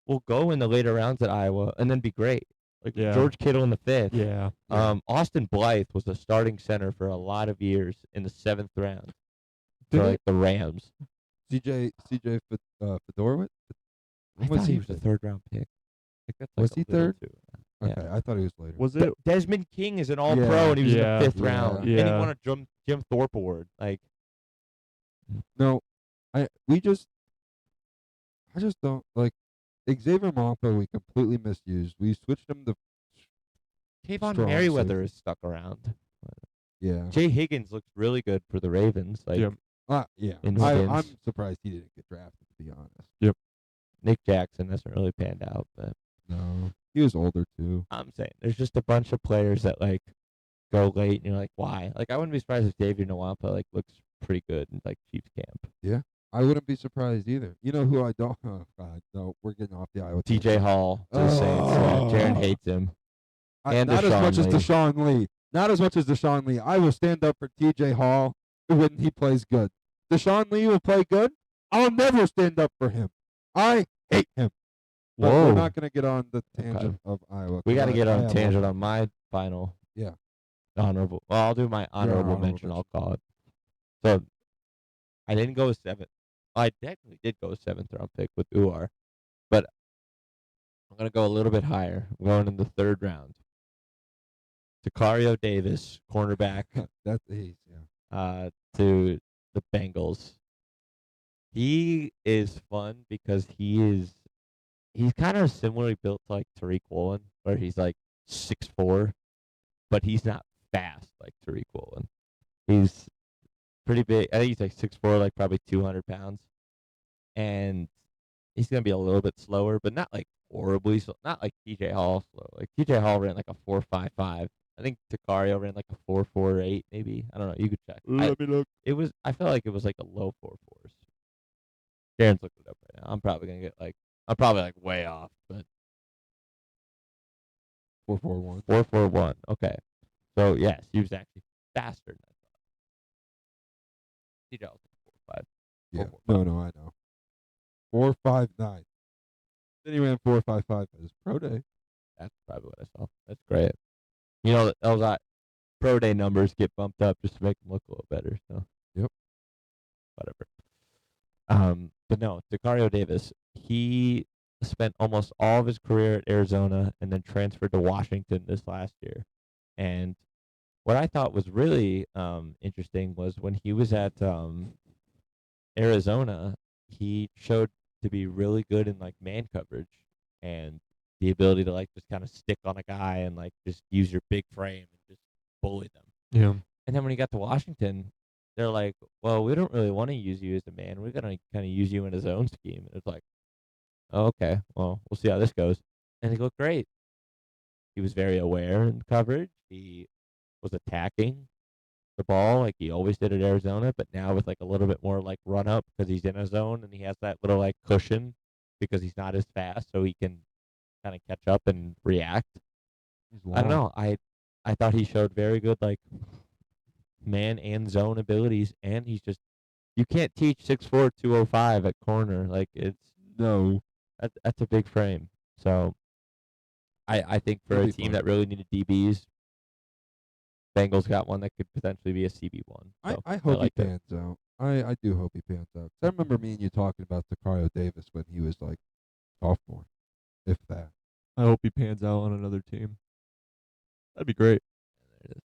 will go in the later rounds at Iowa and then be great, like Yeah. George Kittle in the 5th. yeah. Austin Blythe was a starting center for a lot of years in the 7th round. to like the Rams. CJ Fedorowicz. I thought he was a third-round pick. I think that's like Was a he little third? too- Okay, Yeah. I thought he was later. Was it? Desmond King is an All-Pro, Yeah. and he was in Yeah. the 5th Yeah. round, and he Yeah. won a Jim Thorpe Award. Like, No, I just don't like Xavier Malpa. We completely misused. We switched him to Kayvon strong Merriweather safety. is stuck around. Yeah. Jay Higgins looks really good for the Ravens. Like Yeah. Yeah. In I'm Higgins. surprised he didn't get drafted, to be honest. Nick Jackson hasn't really panned out, but No, he was older too. I'm saying there's just a bunch of players that like go late, and you're like, why? Like, I wouldn't be surprised if Xavier Nwampa like looks pretty good in like Chiefs camp. I wouldn't be surprised either. You know who I don't? Oh God, no, we're getting off the Iowa. TJ Hall to the Saints. Yeah, Jaron Oh. hates him. Not and as much Deshaun as Lee. Deshaun Lee. Not as much as Deshaun Lee. I will stand up for TJ Hall when he plays good. Deshaun Lee will play good. I'll never stand up for him. I hate him. But Whoa. we're not going to get on the tangent of Iowa. We got to get I on a have tangent one. on my final. Yeah. Honorable. Well, I'll do my honorable honorable mention. I'll call it. So, I didn't go with 7th. I technically did go with 7th round pick with Uar, but I'm gonna go a little bit higher. I'm going in the 3rd round. Sicario Davis, cornerback, That's he's to the Bengals. He is fun because he's kind of similarly built to like Tariq Woolen, where he's like 6'4", but he's not fast like Tariq Woolen. He's pretty big. I think he's like 6'4", like probably 200 pounds, and he's gonna be a little bit slower, but not like horribly slow. Not like TJ Hall slow. Like TJ Hall ran like a 4.55. I think Sicario ran like a 4.48 maybe. I don't know. You could check. Let me look. It was. I felt like it was like a low 4.4s. Jaron's looking it up right now. I'm probably gonna get like. I'm probably like way off, but 4.41. 4.41. Okay. So yes, he was actually faster than I thought. TJ was 4.5. Yeah. 4.45. No, I know. 4.59. Then he ran 4.55 at his pro day. That's probably what I saw. That's great. You know, those pro day numbers get bumped up just to make them look a little better. So. Yep. Whatever. But no, Sicario Davis. He spent almost all of his career at Arizona and then transferred to Washington this last year. And what I thought was really interesting was when he was at Arizona, he showed to be really good in like man coverage and the ability to like just kind of stick on a guy and like just use your big frame and just bully them. Yeah. And then when he got to Washington, they're like, well, we don't really want to use you as a man. We're going to kind of use you in his own scheme. And it's like, oh, okay, well, we'll see how this goes. And he looked great. He was very aware in coverage. He was attacking the ball like he always did at Arizona, but now with like a little bit more like run up because he's in a zone and he has that little like cushion because he's not as fast, so he can kind of catch up and react. I don't know. I thought he showed very good like man and zone abilities, and he's just you can't teach 6'4", 205 at corner. Like that's a big frame. So I think for It'll a be team fun. that really needed DBs, Bengals got one that could potentially be a CB1. So I hope liked he it. pans out. I do hope he pans out. 'Cause I remember me and you talking about Sicario Davis when he was like sophomore, if that. I hope he pans out on another team. That'd be great. There it is.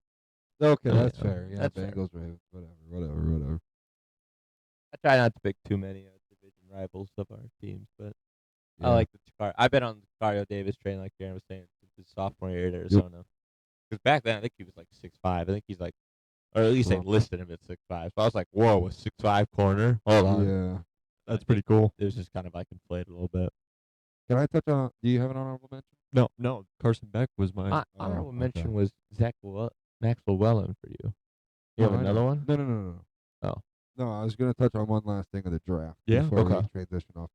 Okay, Yeah, that's fair. Yeah, that's fair. Bengals, Ravens, whatever. I try not to pick too many division rivals of our teams, but Yeah. I like the Sicario. I've been on the Sicario Davis train, like Jaron was saying, since his sophomore year at Arizona. Because back then, I think he was like 6'5". I think he's like, or at least they Well- listed him at 6'5". So I was like, whoa, a 6'5" corner? Hold on. Yeah. That's pretty cool. It was just kind of like inflated a little bit. Can I touch on? Do you have an honorable mention? No. Carson Beck was mine. My Oh, honorable okay. mention was Maxwell Wellen for you. You have No, I another know. one? No. Oh. No, I was gonna touch on one last thing of the draft. Yeah? Before we Okay. transition off.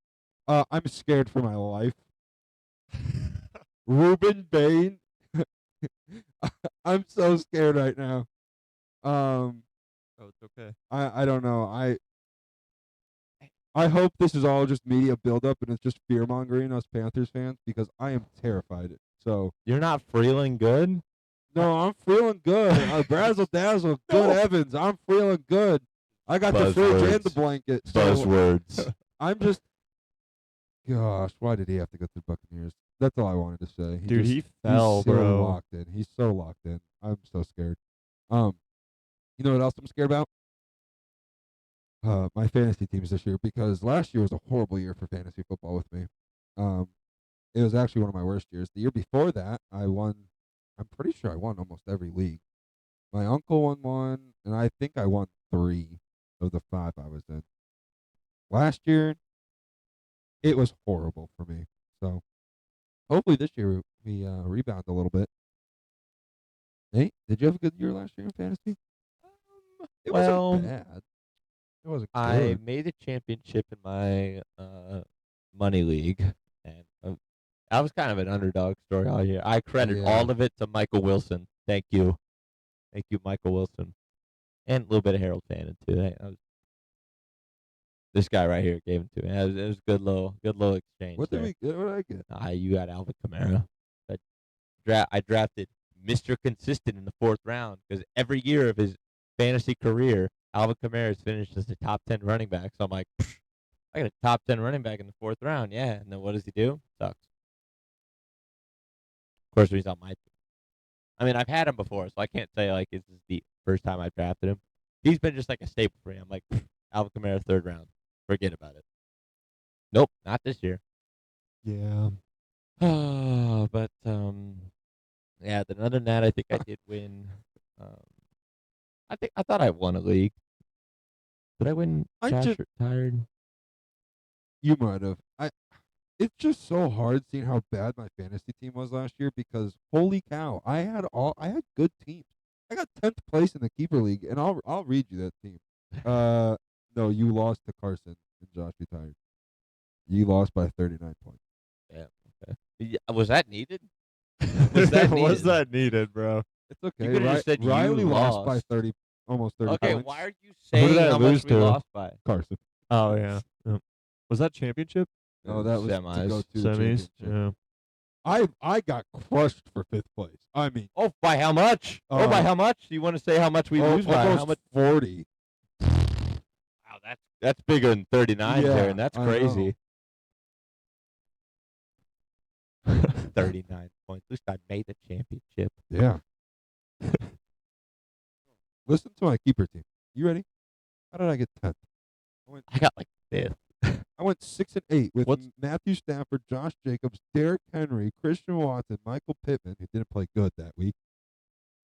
I'm scared for my life. Ruben Bain. I'm so scared right now. Oh, it's okay. I don't know. I hope this is all just media buildup and it's just fear mongering us Panthers fans because I am terrified. So You're not feeling good? no, I'm feeling good. Brazzle dazzle, good No. Evans. I'm feeling good. I got the fridge and the Buzzwords. blanket. So Buzzwords. I'm just, gosh, why did he have to go to the Buccaneers? That's all I wanted to say. Dude, he he's fell, so bro. locked in. He's so locked in. I'm so scared. You know what else I'm scared about? My fantasy teams this year, because last year was a horrible year for fantasy football with me. It was actually one of my worst years. The year before that, I'm pretty sure I won almost every league. My uncle won one, and I think I won 3 of the 5 I was in. Last year, it was horrible for me. So hopefully this year we rebound a little bit. Nate, did you have a good year last year in fantasy? It well, wasn't bad. It wasn't I good. made a championship in my money league, and I was kind of an underdog story all year. I credit Yeah. all of it to Michael Wilson. Thank you, Michael Wilson, and a little bit of Harold Fannin too. This guy right here gave it to me. It was a good little exchange. What did there. we get? What did I get? You got Alvin Kamara. I drafted Mr. Consistent in the 4th round because every year of his fantasy career, Alvin Kamara has finished as the top 10 running back. So I'm like, I got a top 10 running back in the 4th round. Yeah. And then what does he do? Sucks. Of course, he's on my team. I mean, I've had him before, so I can't say like this is the first time I've drafted him. He's been just like a staple for me. I'm like, Alvin Kamara 3rd round. Forget about it. Nope, not this year. Yeah. But yeah. Then other than that, I think I did win. I thought I won a league. Did I win? Josh retired. You might have. It's just so hard seeing how bad my fantasy team was last year because holy cow, I had good teams. I got 10th place in the keeper league, and I'll read you that team. No, you lost to Carson and Josh retired. You lost by 39 points. Yeah. Okay. Yeah, was that needed? Was that needed? Was that needed, bro? It's okay. You could've just said you Riley lost by lost. 30, almost 30 Okay, points. why are you Who did saying I how lose much we to? lost by? Carson? Oh yeah. Yep. Was that championship? No, that was to Semis. go to the Semis. championship. Yeah. I got crushed for 5th place. I mean, Oh, by how much? By how much? Do you want to say how much we lose by? How almost much? 40. Wow, that's bigger than 39 Yeah, there, and that's I know. crazy. 39 points. At least I made the championship. Yeah. Listen to my keeper team. You ready? How did I get 10th? I got like 5th. I went 6 and 8 with What's- Matthew Stafford, Josh Jacobs, Derrick Henry, Christian Watson, Michael Pittman, who didn't play good that week,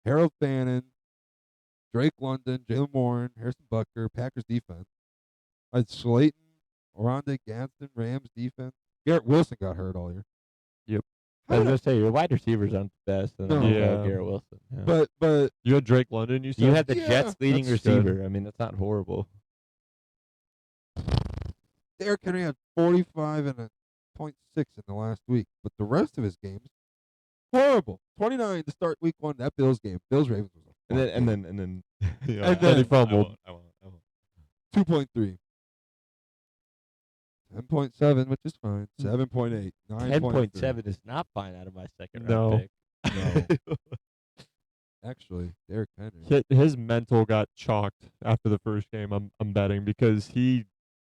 Harold Fannin, Drake London, Jalen Warren, Harrison Butker, Packers defense. I had Slayton, Rondé Gadsden, Rams defense. Garrett Wilson got hurt all year. Yep. I was gonna say your wide receivers aren't the best, and then No. you have Yeah. Garrett Wilson. Yeah. But You had Drake London. You said You had the Yeah, Jets' leading that's good. receiver. I mean, that's not horrible. Derrick Henry had 45 and a .6 in the last week, but the rest of his games horrible. 29 to start week 1. That Bills game, Bills Ravens was a And fun then game. yeah, And then- he fumbled. I won't. 2.3. 10.7, which is fine. 7.8. 9.3. 10.7 is not fine out of my second No. round pick. No. Actually, Derrick Henry. His mental got chalked after the first game. I'm betting because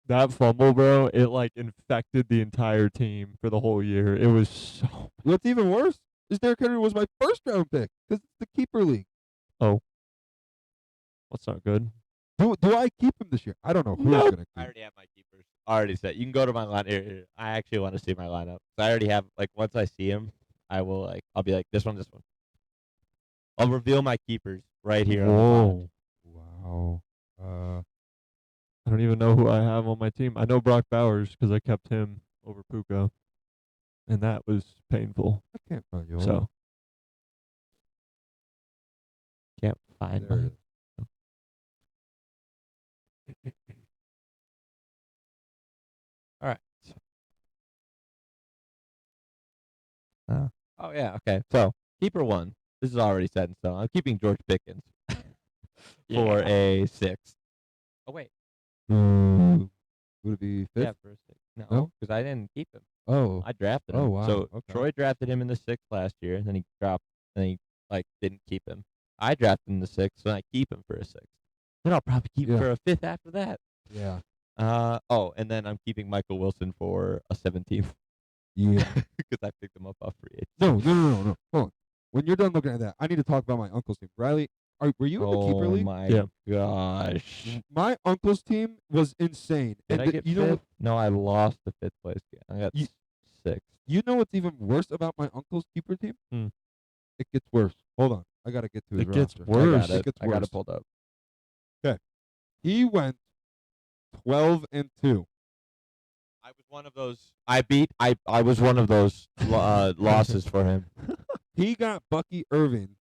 that fumble, bro. It like infected the entire team for the whole year. It was so. What's even worse is Derrick Henry was my first round pick because it's the keeper league. That's not good. Do I keep him this year? I don't know who's Nope. going to I keep. already have my keepers. Already set. You can go to my line. Here. I actually want to see my lineup. I already have, like, once I see him, I'll be like, this one. I'll reveal my keepers right here on the pod. Whoa. Wow. I don't even know who I have on my team. I know Brock Bowers because I kept him over Puka, and that was painful. I can't find you. So Can't find There it mine. is. All right. Oh yeah. Okay. So keeper 1. This is already set in stone. I'm keeping George Pickens for a 6. Oh wait. Would it be 5th? Yeah, for a 6. No, No? because I didn't keep him. Oh. I drafted him. Oh, wow. So Okay. Troy drafted him in the 6th last year, and then he dropped, and he didn't keep him. I drafted him in the 6th, so I keep him for a 6th. Then I'll probably keep him Yeah. for a 5th after that. Yeah. And then I'm keeping Michael Wilson for a 17th Yeah. because I picked him up off free agency. No. Hold on. When you're done looking at that, I need to talk about my uncle's team. Riley, were you in the keeper Oh league? my Yeah. gosh! My uncle's team was insane. Did And I get you 5th? know what? No, I lost the 5th place game. I got You- 6th. You know what's even worse about my uncle's keeper team? Hmm. It gets worse. Hold on. I gotta get to his It gets roster. worse. I got it. gets I got worse. it pulled up. He went 12-2. I was one of those. I was one of those losses for him. He got Bucky Irving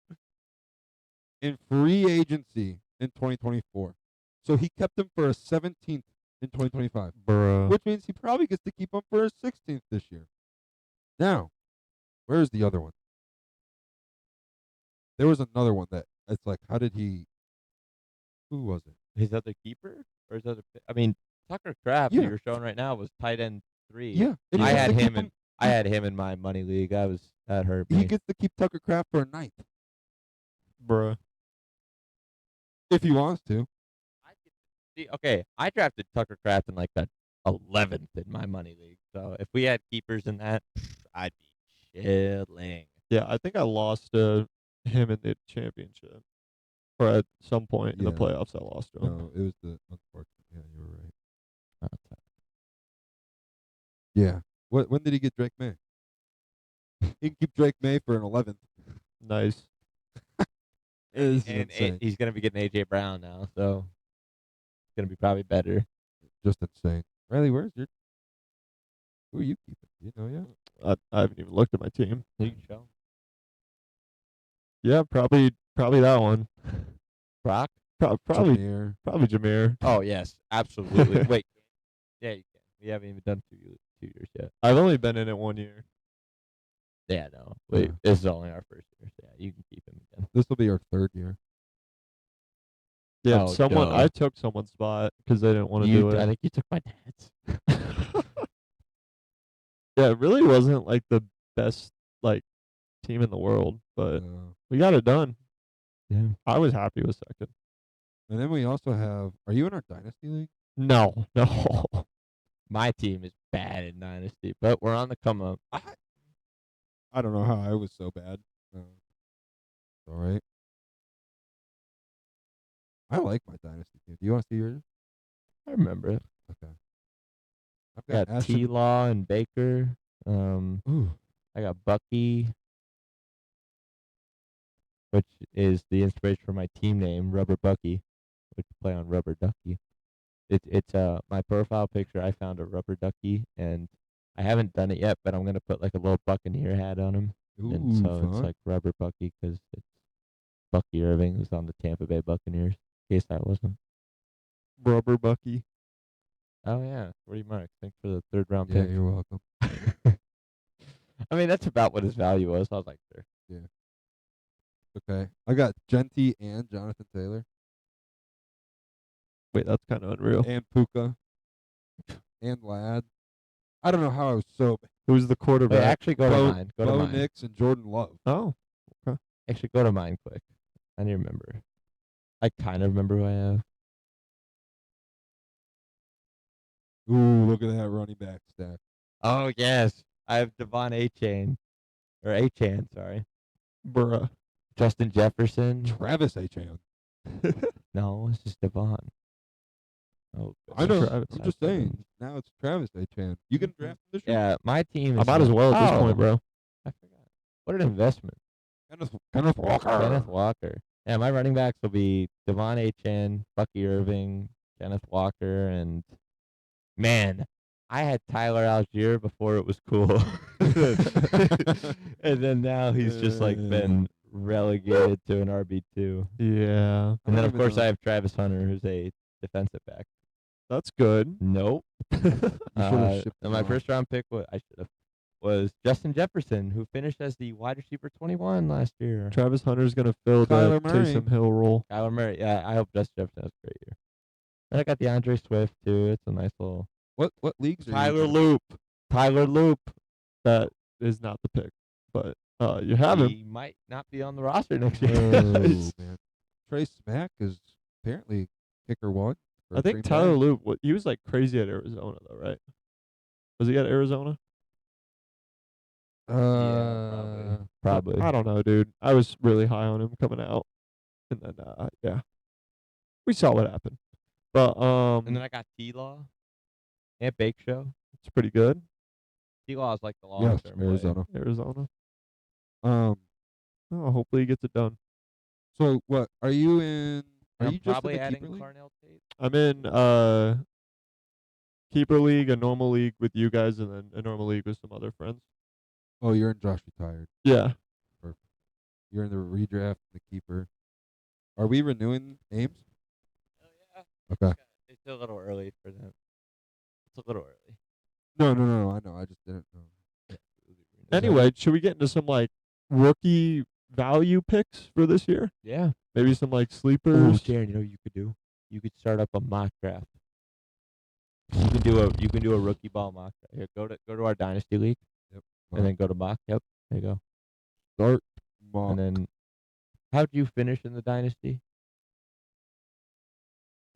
in free agency in 2024. So he kept him for a 17th in 2025, Bruh. which means he probably gets to keep him for a 16th this year. Now, where's the other one? There was another one that it's like, how did he? Who was it? His other keeper or his other? I mean, Tucker Kraft, who Yeah. you're showing right now, was tight end 3. Yeah, and he I gets had to keep him. I had him in my money league. That hurt me. He gets to keep Tucker Kraft for a 9th Bruh. if he wants to. See, okay, I drafted Tucker Kraft in like the 11th in my money league. So if we had keepers in that, I'd be chilling. Yeah, I think I lost him in the championship. Or at some point in the Yeah. playoffs, I lost to him. No, it was the unfortunate. Yeah, you were right. Okay. Yeah. When did he get Drake May? He can keep Drake May for an 11th. Nice. It's And insane. he's gonna be getting AJ Brown now, so it's gonna be probably better. Just insane. Riley, where's your? Who are you keeping? You know, yeah. I haven't even looked at my team. You can show Yeah, probably that one. Brock. Probably Jameer. Jameer. Oh yes, absolutely. Wait, yeah, you can. We haven't even done 2 years yet. I've only been in it 1 year. Yeah, no. Wait, Yeah. this is only our first year. So yeah, you can keep him again. This will be our 3rd year. Yeah, Oh, duh. I took someone's spot because they didn't want to do it. I think you took my dad's. Yeah, it really wasn't like the best like team in the world, but Uh, we got it done. Yeah. I was happy with second. and then we also have. Are you in our dynasty league? No, no. My team is bad in Dynasty, but we're on the come up. I don't know how I was so bad. All right. I like my dynasty team. Do you want to see yours? I remember it. Okay. I've Got got Ashton. T Law and Baker. Ooh. I got Bucky, which is the inspiration for my team name, Rubber Bucky, which play on Rubber Ducky. It's my profile picture. I found a rubber ducky, and I haven't done it yet, but I'm gonna put like a little Buccaneer hat on him, and so fun. it's like Rubber Bucky because it's Bucky Irving who's on the Tampa Bay Buccaneers. In case that wasn't. Rubber Bucky. Oh yeah, Woody Marks. Thanks for the 3rd round Yeah, pick. you're welcome. I mean, that's about what his value was. I was like, sure. Okay. I got Genty and Jonathan Taylor Wait, that's kind of unreal. and Puka and Ladd. I don't know how I was so bad. Who's the Wait, quarterback? actually, go to Bo- mine. Go to Bo mine. Nix and Jordan Love. Oh, Actually, go to mine quick. I need to remember. I kind of remember who I have. Ooh, look at that running back stack. Oh yes, I have Devon Achane, or Achane, sorry. bruh. Justin Jefferson. Travis Etienne. No, it's just Devon. Oh, I know. Travis I'm just saying. Now it's Travis Etienne. You can draft him this year? Yeah, my team I is. might as well at this point, bro. I forgot. What an investment. Kenneth Walker. Kenneth Walker. Yeah, my running backs will be Devon Achane, Bucky Irving, Kenneth Walker, and man, I had Tyler Algier before it was cool. And then now he's just like been relegated to an RB2. Yeah, And then don't of even course know. I have Travis Hunter, who's a defensive back. that's good. Nope. You should've shipped And him my off. first round pick was Justin Jefferson, who finished as the wide receiver 21 last year. Travis Hunter's gonna fill Kyler the Murray. Taysom Hill role. Kyler Murray. Yeah, I hope Justin Jefferson has a great year. And I got DeAndre Swift too. It's a nice little What leagues are you Tyler in? Loop. Tyler Loop. That is not the pick, but you have him. He might not be on the roster next year. Oh, man. Trey Smack is apparently kicker one. I think Tyler Lue, he was like crazy at Arizona though, right? Was he at Arizona? Yeah, probably. I don't know, dude. I was really high on him coming out, and then yeah, we saw what happened. But And then I got T-Law and Bake Show. it's pretty good. T-Law is like the long Yes, term Arizona. Arizona. Um. Oh, hopefully he gets it done. So what are you in? Are I'm you just probably in the adding keeper league? Carnell Tate. I'm in keeper league, a normal league with you guys, and then a normal league with some other friends. Oh, you're in Josh retired. Yeah. Perfect. You're in the redraft, the keeper. Are we renewing Ames? Oh yeah. Okay. It's a little early for them. It's a little early. No. I know. I just didn't know. Anyway, should we get into some like rookie value picks for this year? Yeah. Maybe some like Oh, sleepers. Jaron, you know what you could do? You could start up a mock draft. You can do a rookie ball mock draft. Here, go to our dynasty league. Yep. And then go to mock. Yep. There you go. Start mock. And then how'd you finish in the dynasty?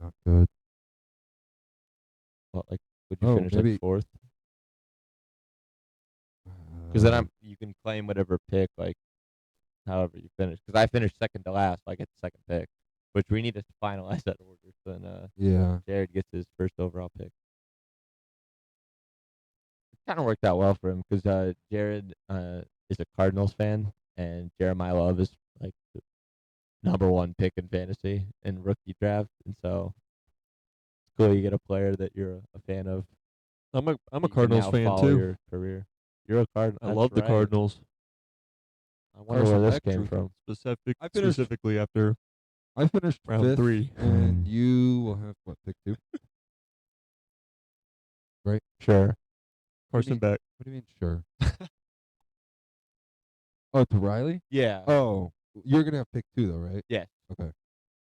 Not good. What, like would you Oh, finish maybe- like fourth? Because then you can claim whatever pick, like however you finish. Because I finished second to last, so I get the second pick, which we need to finalize that order. So then Yeah. Jared gets his first overall pick. It kind of worked out well for him because Jared is a Cardinals fan, and Jeremiah Love is like the #1 pick in fantasy and rookie draft, and so it's cool you get a player that you're a fan of. I'm a You can Cardinals now fan follow too. Your career. You're a Cardinal. I love the Cardinals. I wonder where Carson this Beck came truth. from. Specifically after I finished round fifth, 3. and you will have what, pick 2? Right? Sure. Carson mean? Beck. What do you mean? Sure. Oh, to Riley? Yeah. Oh, you're gonna have pick 2 though, right? Yeah. Okay.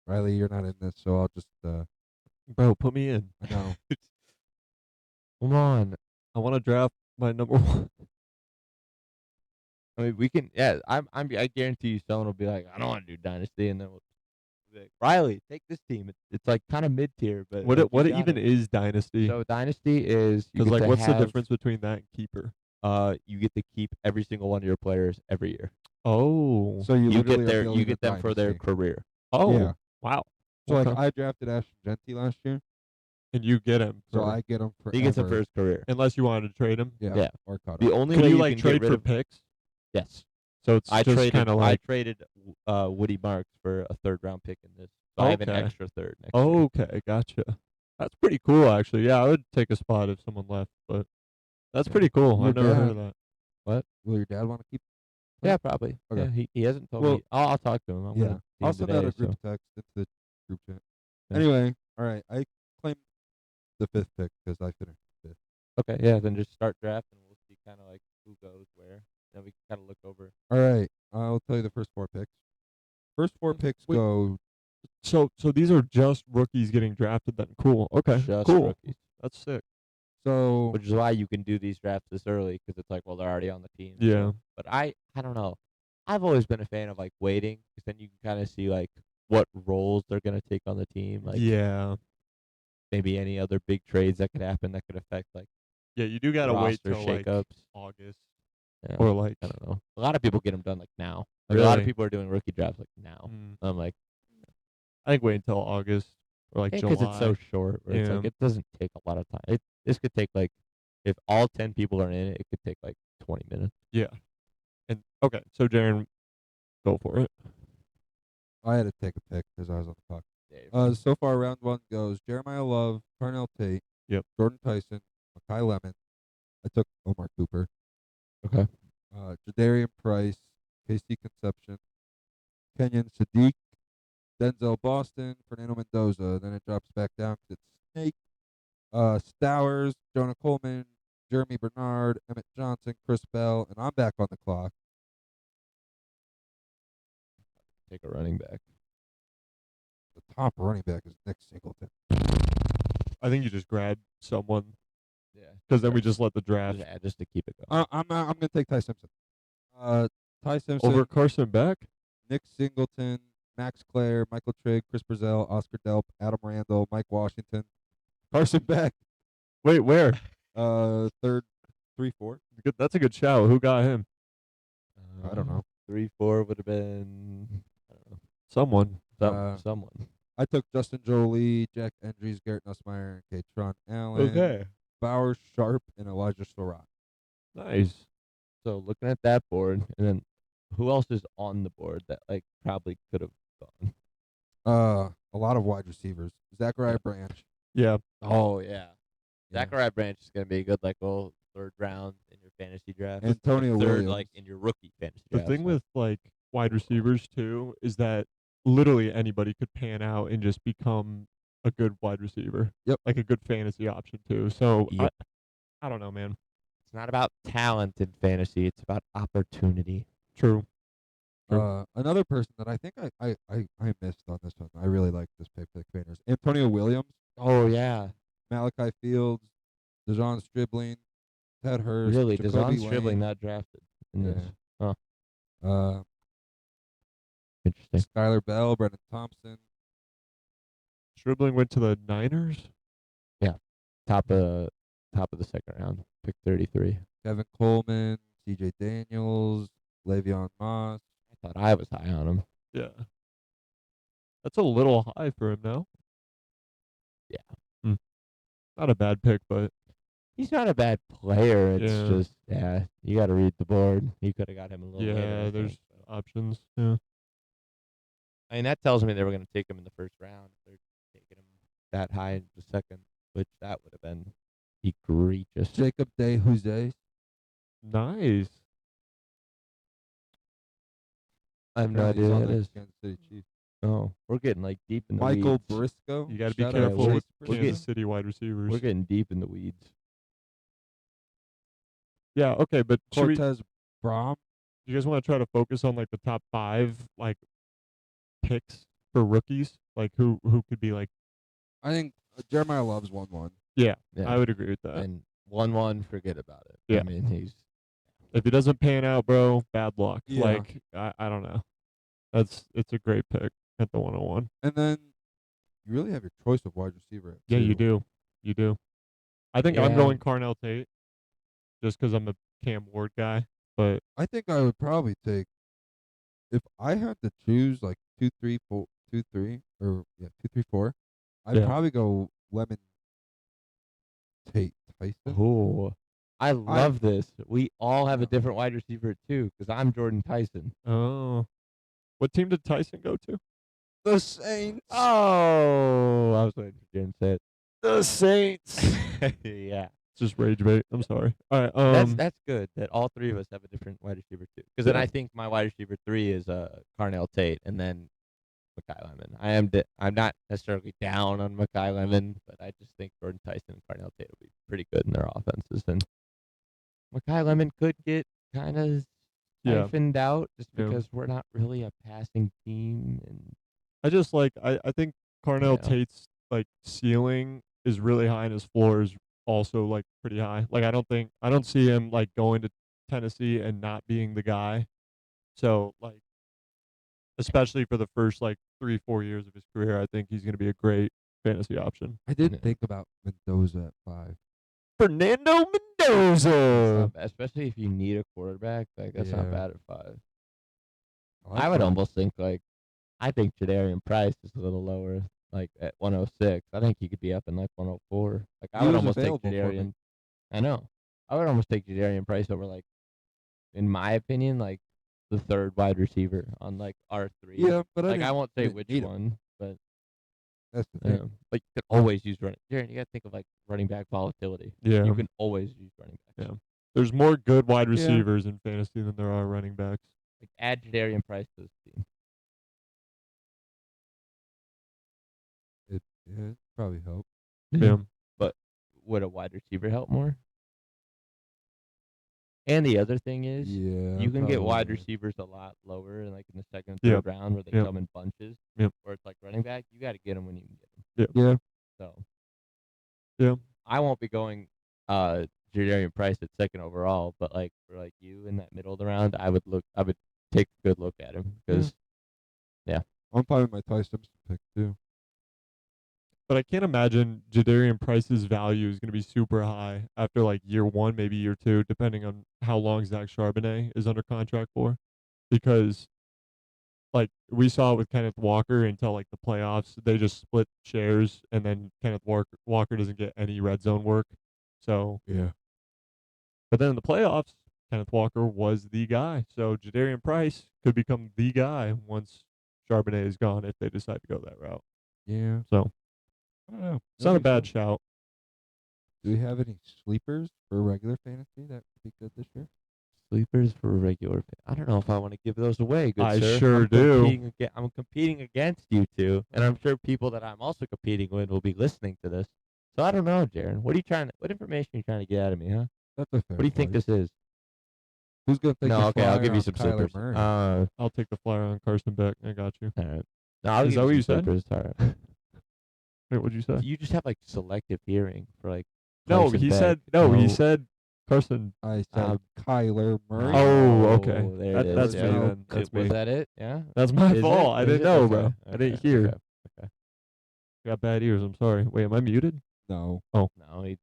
Riley, you're not in this, so I'll just. Bro, put me in. I know. Come on. I want to draft my #1. I mean, we can. Yeah. I guarantee you, someone will be like, I don't want to do dynasty, and then we'll be like, Riley, take this team. It's like kind of mid tier, but like, What you got even it. is dynasty? So dynasty is Because like, what's the difference between that and keeper? You get to keep every single one of your players every year. Oh. So you get literally are building you get a them for their dynasty. career. Oh. Yeah. Wow. So Okay. like I drafted Ashton Genty last year, And you get him. so for- I get him for. He gets them for his career. unless you wanted to trade him. Yeah. Or cut The him. only Can way you you like can trade get rid for of picks? yes. So it's I just traded kind of like I traded Woody Marks for a 3rd round pick in this. So I have an Okay. extra 3rd next year. Okay, gotcha. That's pretty cool, actually. Yeah, I would take a spot if someone left, but that's pretty cool. Your I've never heard of dad- that. Will your dad want to keep? Yeah, probably. Okay. Yeah, he hasn't told Well, me. I'll talk to him. I'm Yeah. gonna see I'll him send today, out a group so. text into the group chat. Yeah. Anyway, all right. I claimed the 5th pick because I finished 5th. Okay, yeah, then just start draft and we'll see kind of like who goes where. Then we can kind of look over. All right. I'll tell you the first 4 picks. First 4 picks Wait. go. So these are just rookies getting drafted then. Cool. Okay. Just cool. rookies. That's sick. So Which is why you can do these drafts this early because it's like, well, they're already on the team. Yeah. So. But I don't know. I've always been a fan of like waiting because then you can kind of see like what roles they're gonna take on the team. Like Yeah. maybe any other big trades that could happen that could affect like Yeah, you do gotta wait roster till like shakeups. August Yeah. or like I don't know. A lot of people get them done like now. Like, a lot of Really? people are doing rookie drafts like now. Mm, I'm like, I think wait until August or like because July. it's so short. Where it's like Yeah. it doesn't take a lot of time. This could take like if all 10 people are in it, it could take like 20 minutes. Yeah. And okay, so Jaron, go for it. I had to take a pick because I was on the Dave. clock. So far, round 1 goes Jeremiah Love, Carnell Tate, Yep. Jordan Tyson, Makai Lemon. I took Omar Cooper. Okay. Jadarian Price, KC Conception, Kenyon Sadiq, Denzel Boston, Fernando Mendoza. Then it drops back down because it's Snake, Stowers, Jonah Coleman, Jeremy Bernard, Emmett Johnson, Chris Bell, and I'm back on the clock. Take a running back. The top running back is Nick Singleton. I think you just grab someone Yeah. because then we just let the draft Just to keep it going. I'm gonna take Ty Simpson. Ty Simpson, over Carson Beck. Nick Singleton, Max Clare, Michael Trigg, Chris Brazell, Oscar Delp, Adam Randall, Mike Washington, Carson Beck. Wait, where? Third, 3-4. That's a good shout. Who got him? I don't know. 3-4 would have been I don't know, Someone. someone. I took Justin Jolie, Jack Andrews, Garrett Nussmeyer, and Katron Allen, Bauer Sharp, and Elijah Surratt. Nice. So looking at that board, and then who else is on the board that like probably could have gone? A lot of wide receivers. Zachariah Branch. Yeah. Oh yeah, Yeah. Zachariah Branch is gonna be a good like third round in your fantasy draft. Antonio third Williams. like in your rookie fantasy The draft. thing with like wide receivers too is that literally anybody could pan out and just become a good wide receiver. Yep. Like a good fantasy option too. So Yep. I don't know, man. It's not about talent in fantasy; it's about opportunity. True. Another person that I think I missed on this one. I really like this pick for the Commanders. Antonio Williams, Oh yeah, Malachi Fields, Dejon Stribling, Ted Hurst, really? Jacoby Deshaun Stribling Lane. not drafted in this? Yeah. Huh? Interesting. Skylar Bell, Brendan Thompson. Stribling went to the Niners. Top of the second round, pick 33. Kevin Coleman, C.J. Daniels, Le'Veon Moss. I thought I was high on him. Yeah. That's a little high for him now. Yeah. Not a bad pick, but He's not a bad player. It's Yeah. just you got to read the board. You could have got him a little later. I yeah, there's think, so. options. Yeah. I mean, that tells me they were going to take him in the first round. If they're taking him that high in the second, which that would have been egregious. Jacob Day Jose. Nice. I have no Apparently idea he's who on that the is. Kansas City Chiefs. Oh, we're getting like deep in the Michael weeds. Briscoe. You got to be Shout out careful Chase with Briscoe. Kansas City wide receivers. We're getting deep in the weeds. Yeah, okay, but should we, Cortez Brom. you guys want to try to focus on like the top 5 like picks for rookies? Like who could be like I think Jeremiah Love's 1-1. Yeah, Yeah. I would agree with that. And 1-1, forget about it. Yeah. I mean, he's If he doesn't pan out, bro, bad luck. Yeah. Like I don't know. It's a great pick at the 101. And then you really have your choice of wide receiver. At Yeah, you 2. do. You do. I think I'm Yeah. going Carnell Tate just because I'm a Cam Ward guy. But I think I would probably take, if I had to choose like 2, 3, 4, 2, 3, or 2, 3, 4. I'd Yeah. probably go Lemon Tate Tyson. Oh, I love this. We all have a different wide receiver too, because I'm Jordan Tyson. oh, what team did Tyson go to? The Saints. Oh, I was waiting for Jaron to say The Saints. it. Yeah, It's just rage bait. I'm sorry. All right. that's good that all three of us have a different wide receiver too. Because then Yeah. I think my wide receiver 3 is Carnell Tate, and then Mekhi Lemon. I'm not necessarily down on Mekhi Lemon, but I just think Jordan Tyson and Carnell Tate will be pretty good in their offenses. And Mekhi Lemon could get kind of Yeah. siphoned out just Yeah. because we're not really a passing team. And I just like I think Carnell Yeah. Tate's like ceiling is really high and his floor is also like pretty high. Like I don't see him like going to Tennessee and not being the guy. So like especially for the first like 3-4 years of his career, I think he's gonna be a great fantasy option. I did Yeah. think about Mendoza at 5. Fernando That's Mendoza. not bad, especially if you need a quarterback, like that's not Yeah. bad at 5. like I would five. almost think I think Jadarian Price is a little lower, like at 106. I think he could be up in like 104. Like I He would was almost take available for me. Jadarian. I know. I would almost take Jadarian Price over like, in my opinion, like the third wide receiver on like R3. Yeah, but Like I didn't- won't say didn't which need him. one, but That's the thing. like you could always use running. Jaron, you got to think of like running back volatility. Yeah. You can always use running backs. Yeah. There's more good wide Yeah. receivers in fantasy than there are running backs. Like add Jadarian Price to this team. It probably help. Yeah. But would a wide receiver help more? And the other thing is, Yeah. you can get wide probably. receivers a lot lower, like in the second, Yep. third round, where they Yep. come in bunches. Yep. Where it's like running back, you got to get them when you can get them. Yeah. So, Yeah. I won't be going Jadarian Price at second overall, but like for like you in that middle of the round, I would take a good look at him because, I'm fine with my Ty Simpson pick too. But I can't imagine Jadarian Price's value is going to be super high after like year one, maybe year two, depending on how long Zach Charbonnet is under contract for. Because like we saw with Kenneth Walker until like the playoffs, they just split shares, and then Kenneth Walker doesn't get any red zone work. So, Yeah. but then in the playoffs, Kenneth Walker was the guy. So Jadarian Price could become the guy once Charbonnet is gone if they decide to go that route. Yeah. So I don't know. it's not a bad shout. Do we have any sleepers for regular fantasy that would be good this year? Sleepers for regular. I don't know if I want to give those away. Good I sir. sure do. I'm competing against you two, and I'm sure people that I'm also competing with will be listening to this. So I don't know, Jaron. What information are you trying to get out of me, huh? That's a fair What do you think point. this is? Who's gonna take No, the okay, I'll flyer give you on some Kyler sleepers. Murray? I'll take the flyer on Carson Beck. I got you. All right. No, I'll Is give that what you you some said? sleepers. All right. Wait, what'd you say? You just have like selective hearing for like. No, Carson he Beck. said he said Carson. I said Kyler Murray. Oh, okay. There it is. That's yeah. me then. That's Was me. that it? Yeah. That's my Is fault. it? I Is didn't it? know, Okay, bro. I didn't okay, hear. Okay. I got bad ears. I'm sorry. Wait, am I muted? No. Oh, No, he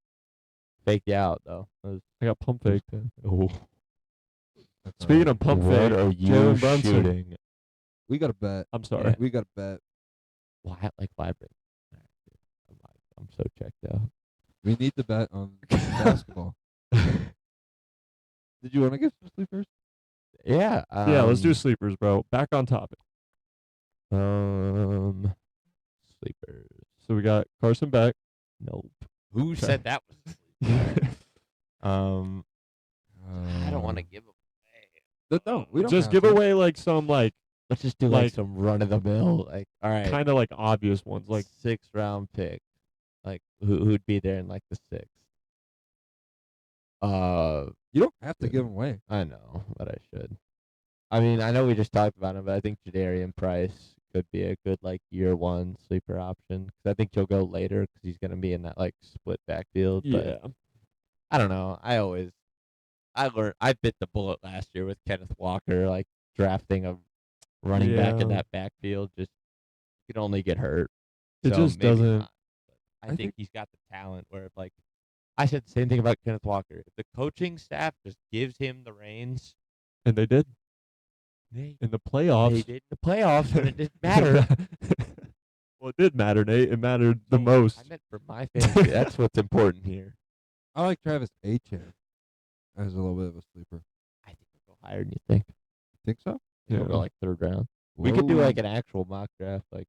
faked you out though. I got pump faked. Oh. That's all Speaking right. of pump What fake, are you Jalen Brunson. shooting? We got a bet. I'm sorry. Yeah. We got a bet. Why? Like vibrate. I'm so checked out. We need to bet on basketball. Did you want to give some sleepers? Yeah. Yeah, let's do sleepers, bro. Back on topic. sleepers. So we got Carson Beck. Nope. Who Okay. said that was? I don't want to give away. No, we don't Just have give to. away like some like Let's just do like some run of the mill. Like, all right, kind of like obvious ones. Like 6th round pick. Like who'd be there in like the 6th? You don't have to give them away. I know, but I should. I mean, I know we just talked about him, but I think Jadarian Price could be a good like year one sleeper option because I think he'll go later because he's gonna be in that like split backfield. yeah, But I don't know. I bit the bullet last year with Kenneth Walker, like drafting a running back in Yeah. that backfield. Just you could only get hurt. It So just maybe doesn't- not. But I I think think- he's got the talent where if like I said the same thing about Kenneth Walker. If the coaching staff just gives him the reins, and they did they in the playoffs. did the playoffs, and it didn't matter. Well, it did matter, Nate. It mattered the No, most. I meant for my fantasy. That's what's important here. I like Travis Etienne as a little bit of a sleeper. I think we'll go higher than you think. Think so? We'll Yeah. go like 3rd round. We could do Whoa. like an actual mock draft, like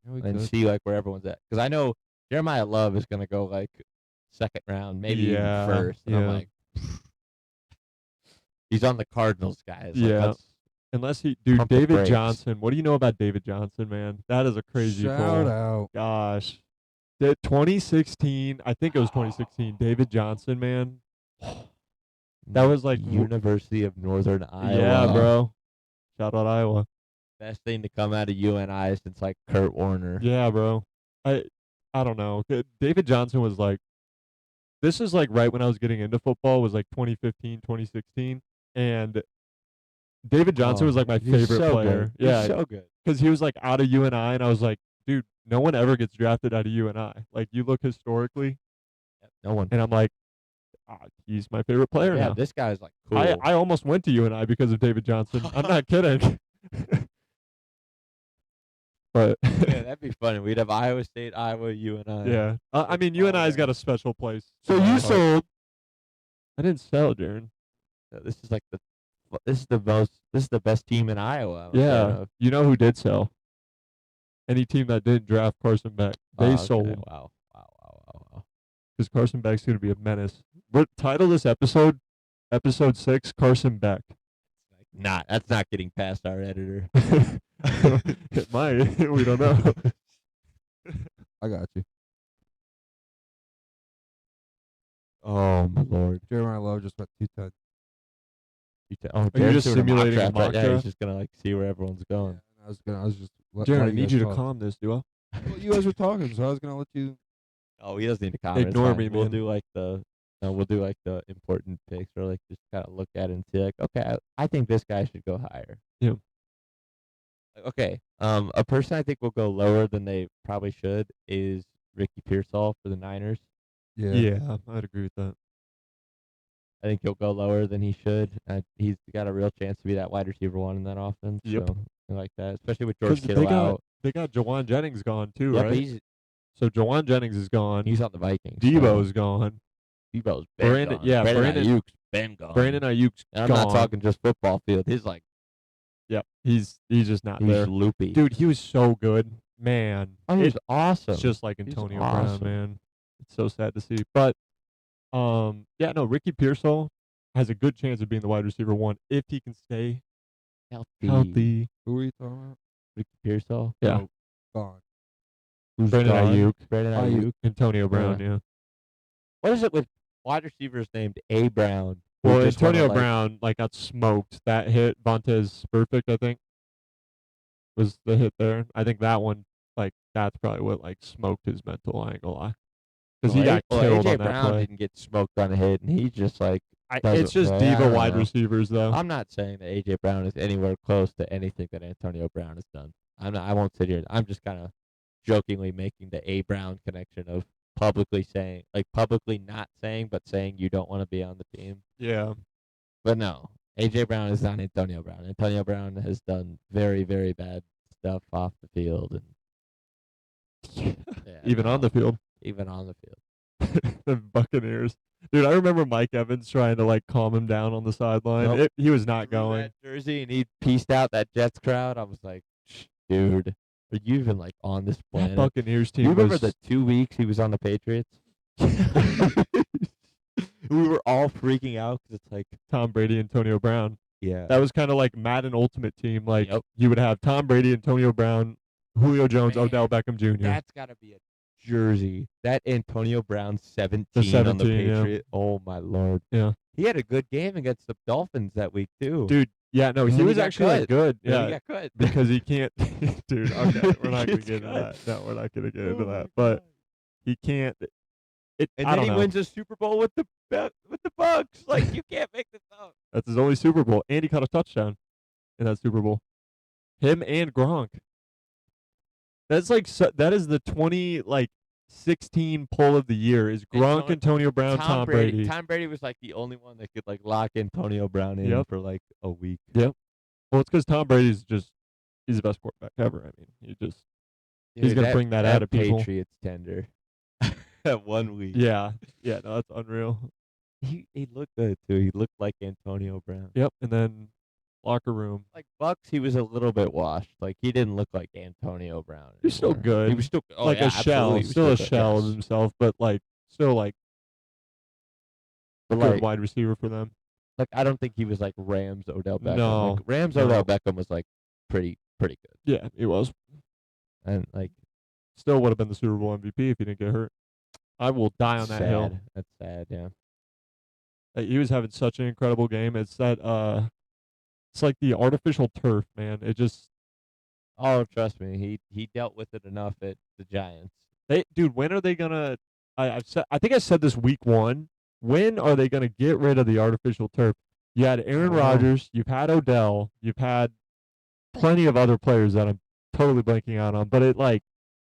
Yeah, we and could. see like where everyone's at. Because I know Jeremiah Love is gonna go like 2nd round, maybe Yeah, even 1st. And I'm yeah. like, he's on the Cardinals, guys. Like, Yeah. let's- Unless dude, Pump the David brakes. Johnson. What do you know about David Johnson, man? That is a crazy Shout pull. out. Gosh. 2016, I think it was 2016. David Johnson, man. That was like University of Northern Iowa. Yeah, bro. Shout out Iowa. Best thing to come out of UNI since like Kurt Warner. Yeah, bro. I don't know. David Johnson was like, this is like right when I was getting into football, was like 2015, 2016. And David Johnson Oh, was like my he's favorite so player. Good. Yeah. He's so good. Because he was like out of UNI, and I was like, dude, no one ever gets drafted out of UNI. Like, you look historically, No one. and I'm like, he's my favorate player Yeah, now. this guy's like cool. I almost went to UNI because of David Johnson. I'm not kidding. But Yeah, that'd be funny. We'd have Iowa State, Iowa, UNI. yeah, I mean, all UNI's got there. a special place. So in my you heart. sold. I didn't sell, Jaron. So this is like this is the best team in Iowa. I'm a fan Yeah, of. you know who did sell? Any team that didn't draft Carson Beck, they Oh, okay. sold Wow. because Carson Beck's going to be a menace. We're title this episode 6, Carson Beck. That's not getting past our editor. It might. We don't know. I got you. Oh my lord. Jeremiah Love just went 210. Oh, you Jared's just doing a mock simulating a draft right mock now. He's draft? just gonna like see where everyone's going. I was just. Jaron, I need you to calm this, do I? Well, you guys were talking, so I was gonna let you. Oh, he doesn't need to comment. It's Ignore fine. me, We'll man. do like the important picks, or like just kind of look at it and see like, okay, I think this guy should go higher. Yeah. Okay. A person I think will go lower than they probably should is Ricky Pearsall for the Niners. Yeah, I'd agree with that. I think he'll go lower than he should. He's got a real chance to be that wide receiver one in that offense. Yep. So I like that, especially with George 'Cause Kittle out. they got Jawan Jennings gone too, Yeah, right? but he's So Jawan Jennings is gone. on the Vikings. Debo's gone. Debo's been Brandon, gone. yeah, Brandon Ayuk's been gone. Brandon Ayuk's And I'm gone. not talking just football field. He's like Yep, he's just not he's there. loopy. Dude, he was so good, man. Oh, he was awesome. It's just like He's Antonio awesome. Brown, man. It's so sad to see. But yeah, no, Ricky Pearsall has a good chance of being the wide receiver one if he can stay healthy. Who are you talking about? Ricky Pearsall. Yeah. No, gone. Who's Brandon gone? Ayuk. Brandon Ayuk. Ayuk. Antonio Brown, yeah. What is it with wide receivers named A. Brown? who Well, just wanna, Antonio like- Brown got smoked. That hit, Vontez Perfect, I think, was the hit there. I think that one, that's probably what smoked his mental. I ain't gonna lie, because he got killed AJ on that Brown play. didn't get smoked on a hit, and he just It's doesn't just play. I diva don't wide know. receivers though. I'm not saying that AJ Brown is anywhere close to anything that Antonio Brown has done. I won't sit here. I'm just kind of jokingly making the A. Brown connection of publicly not saying, but saying you don't want to be on the team. Yeah, But no, AJ Brown is not Antonio Brown. Antonio Brown has done very, very bad stuff off the field, and even on the field. even on the field. The Buccaneers, dude. I remember Mike Evans trying to calm him down on the sideline. Nope. He was not Threw going. that jersey, and he pieced out that Jets crowd. I was like, dude, are you even on this That planet? Buccaneers team. You remember was, the 2 weeks he was on the Patriots? We were all freaking out because it's like, Tom Brady, Antonio Brown. yeah, That was kind of like Madden Ultimate Team. Yep. You would have Tom Brady, Antonio Brown, Julio Jones, Man, Odell Beckham Jr. that's got to be a jersey. That Antonio Brown 17, on the 17, yeah. Patriot. Oh my lord. Yeah. He had a good game against the Dolphins that week too. Dude, yeah, no, And he then he was got actually cut. good. And then Yeah, he got cut. because he can't. Dude, okay, we're not gonna Gets get into cut. that. No, we're not gonna get into Oh my that. But God. he can't. And I then don't he know. wins a Super Bowl with the Bucks. Like, you can't make this up. That's his only Super Bowl, and he caught a touchdown in that Super Bowl. Him and Gronk. That's that is the 2016 poll of the year is Gronk, Antonio Brown, Tom Brady. Tom Brady was the only one that could lock Antonio Brown in Yep. for a week. Yep. Well, it's because Tom Brady's he's the best quarterback ever. I mean, he's Dude, gonna bring that out of people. Patriots tender. That 1 week. Yeah, no, that's unreal. He looked good too. He looked like Antonio Brown. Yep, and then locker room. Bucks, he was a little bit washed. He didn't look like Antonio Brown. He's still anymore. good. He was still A shell, absolutely. He was still a good, shell of yes. himself, but still But good wide receiver for them. I don't think he was Rams Odell Beckham. No, Rams no. Odell Beckham was pretty good. Yeah, he was. And Still would have been the Super Bowl MVP if he didn't get hurt. I will die on that hill. sad. That's sad. Yeah. He was having such an incredible game. It's that it's like the artificial turf, man. It just Oh, trust me, he dealt with it enough at the Giants. dude, when are they gonna I think I said this week 1. When are they gonna get rid of the artificial turf? You had Aaron Rodgers, you've had Odell, you've had plenty of other players that I'm totally blanking out on, but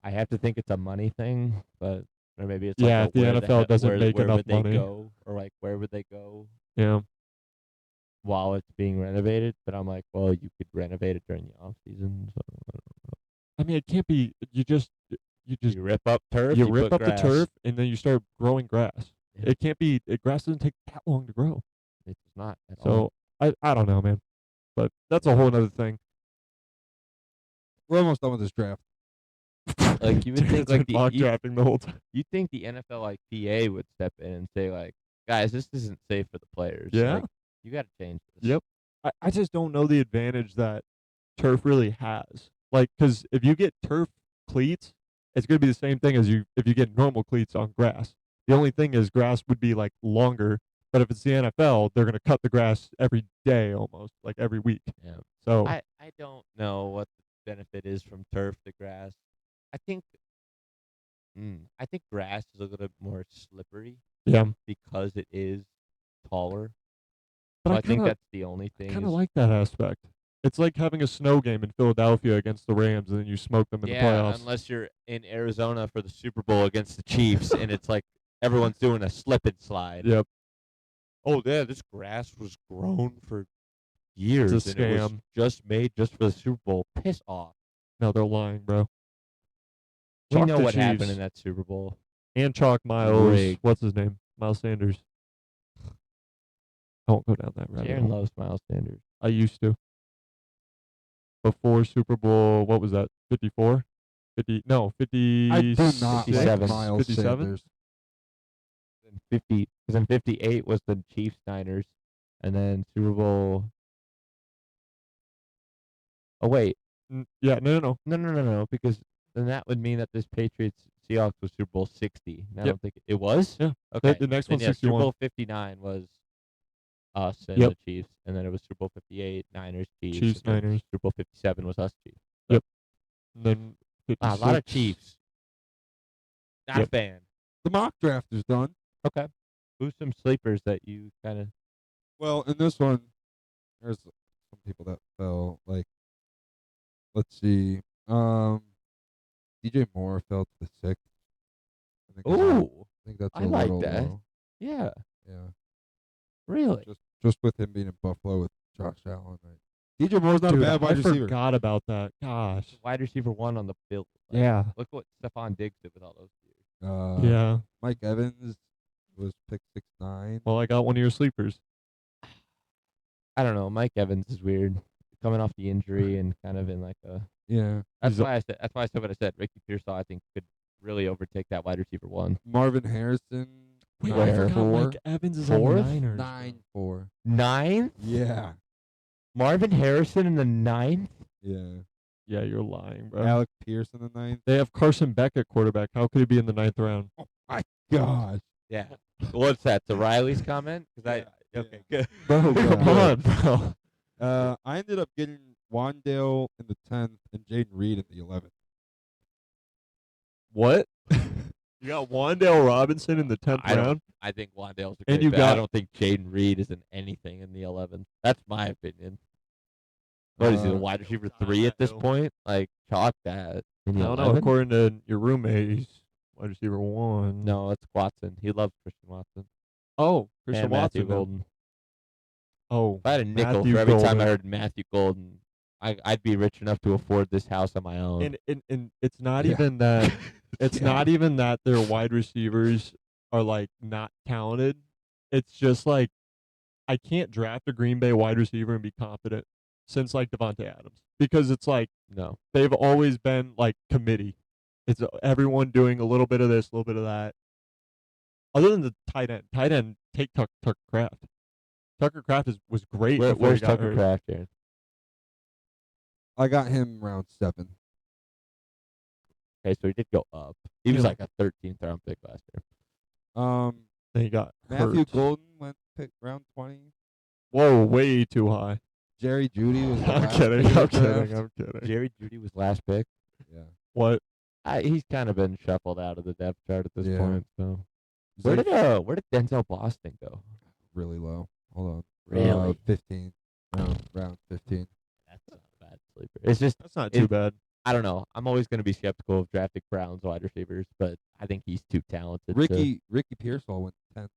I have to think it's a money thing, but or maybe it's Yeah, a if the where NFL hell- doesn't where, make where enough would they money. go, or where would they go yeah. while it's being renovated? But I'm well, you could renovate it during the off season. So I mean, it can't be you just you rip up turf, you rip put up the grass. turf and then you start growing grass. Yeah. It can't be grass doesn't take that long to grow. It's not at all. So I don't know, man. But that's a whole other thing. We're almost done with this draft. You would think It's been mock drafting the whole time. you think the NFL PA would step in and say guys, this isn't safe for the players. Yeah. You got to change this. Yep. I just don't know the advantage that turf really has. Because if you get turf cleats, it's going to be the same thing as if you get normal cleats on grass. The only thing is grass would be longer, but if it's the NFL, they're going to cut the grass every day almost, every week. Yeah. So I don't know what the benefit is from turf to grass. I think grass is a little bit more slippery yeah, because it is taller. but So I I think kinda- that's the only thing. kind of is- like that aspect. It's like having a snow game in Philadelphia against the Rams, and then you smoke them in the playoffs. Unless you're in Arizona for the Super Bowl against the Chiefs, and it's like everyone's doing a slip and slide. Yep. Oh, yeah, this grass was grown for years, It's a and it was scam. just made just for the Super Bowl. Piss off. No, they're lying, bro. We Chalk know the what happened Chiefs. in that Super Bowl. And chalk Miles. Rigged. What's his name? Miles Sanders. I won't go down that rabbit Jaron hole. loves Miles Sanders. I used to. Before Super Bowl, what was that? 54? 50? No, 50. I do not 57. like Miles 57? Sanders. Then 50, because then 58 was the Chiefs Niners, and then Super Bowl. Oh wait, Yeah, no. no, because then that would mean that this Patriots Seahawks was Super Bowl 60. And I Yep. don't think it was. Yeah. Okay. The next Then, one's yeah, Super 61. Bowl 59 was us and Yep. the Chiefs, and then it was Super Bowl 58 Niners Chiefs. Chiefs, and then Niners. Super Bowl 57 was us Chiefs. And then 56. A lot of Chiefs. Not a Yep. fan. The mock draft is done. Okay. Who's some sleepers that you kind of? Well, in this one, there's some people that fell. Like, let's see. DJ Moore fell to the 6th. I think that's I a like little that. low. Yeah. Yeah, Really? just with him being in Buffalo with Josh Allen. DJ Moore's not Dude, a bad wide I receiver. forgot about that. Gosh. Wide receiver 1 on the Bills. Like, Yeah. Look what Stephon Diggs did with all those years. Yeah. Mike Evans was picked 6'9". Well, I got one of your sleepers. I don't know. Mike Evans is weird, coming off the injury and kind of in like a. Yeah. That's He's a- why I said. That's why I said what I said. Ricky Pearsall, I think, could really overtake that wide receiver 1. Marvin Harrison. Wait, Where? I forgot 9'4". Mike Evans is on the Fourth? Niners. 9'4". 9th? Yeah. Marvin Harrison in the 9th? Yeah. Yeah, you're lying, bro. Alec Pierce in the 9th. They have Carson Beck at quarterback. How could he be in the 9th round? Gosh. Yeah. What's that? To Riley's comment? Because Yeah, Okay, good. Bro, come on, bro. I ended up getting Wandale in the 10th and Jaden Reed in the 11th. What? You got Wandale Robinson in the 10th I don't- round? I think Wandale's a And great you bet. I got- don't think Jaden Reed is in anything in the 11th. That's my opinion. What is he, the wide receiver 3 at this Bill. point? Like, chalk that. I In the don't know. 11th? According to your roommate, he's wide receiver 1. No, it's Watson. He loves Christian Watson. Oh, Christian and Watson. Matthew then. Golden. Oh, If I had a nickel Matthew for every time Golden. I heard Matthew Golden, I'd be rich enough to afford this house on my own. And it's not Yeah. even that. It's Yeah. not even that their wide receivers are like not talented. It's just like I can't draft a Green Bay wide receiver and be confident since like Devontae Adams because it's like No. they've always been like committee. It's everyone doing a little bit of this, a little bit of that. Other than the tight end, take Tucker Kraft. Tucker Kraft was great. before he Where's got Tucker hurt. Kraft, Aaron? I got him round 7. Okay, so he did go up. He was Yeah. like a 13th round pick last year. Then he got Matthew hurt. Golden went pick round 20. Whoa, way too high. Jerry Judy was the I'm last kidding. pick I'm of the draft. kidding. I'm kidding. Jerry Judy was last pick. Yeah. What? He's kind of been shuffled out of the depth chart at this Yeah. point. So He's where like did Denzel Boston go? really low. Hold on. Really? 15. Round 15. That's not a bad sleeper. It's just That's not too bad. I don't know. I'm always going to be skeptical of drafting Browns wide receivers, but I think he's too talented. Ricky Pearsall went 10th.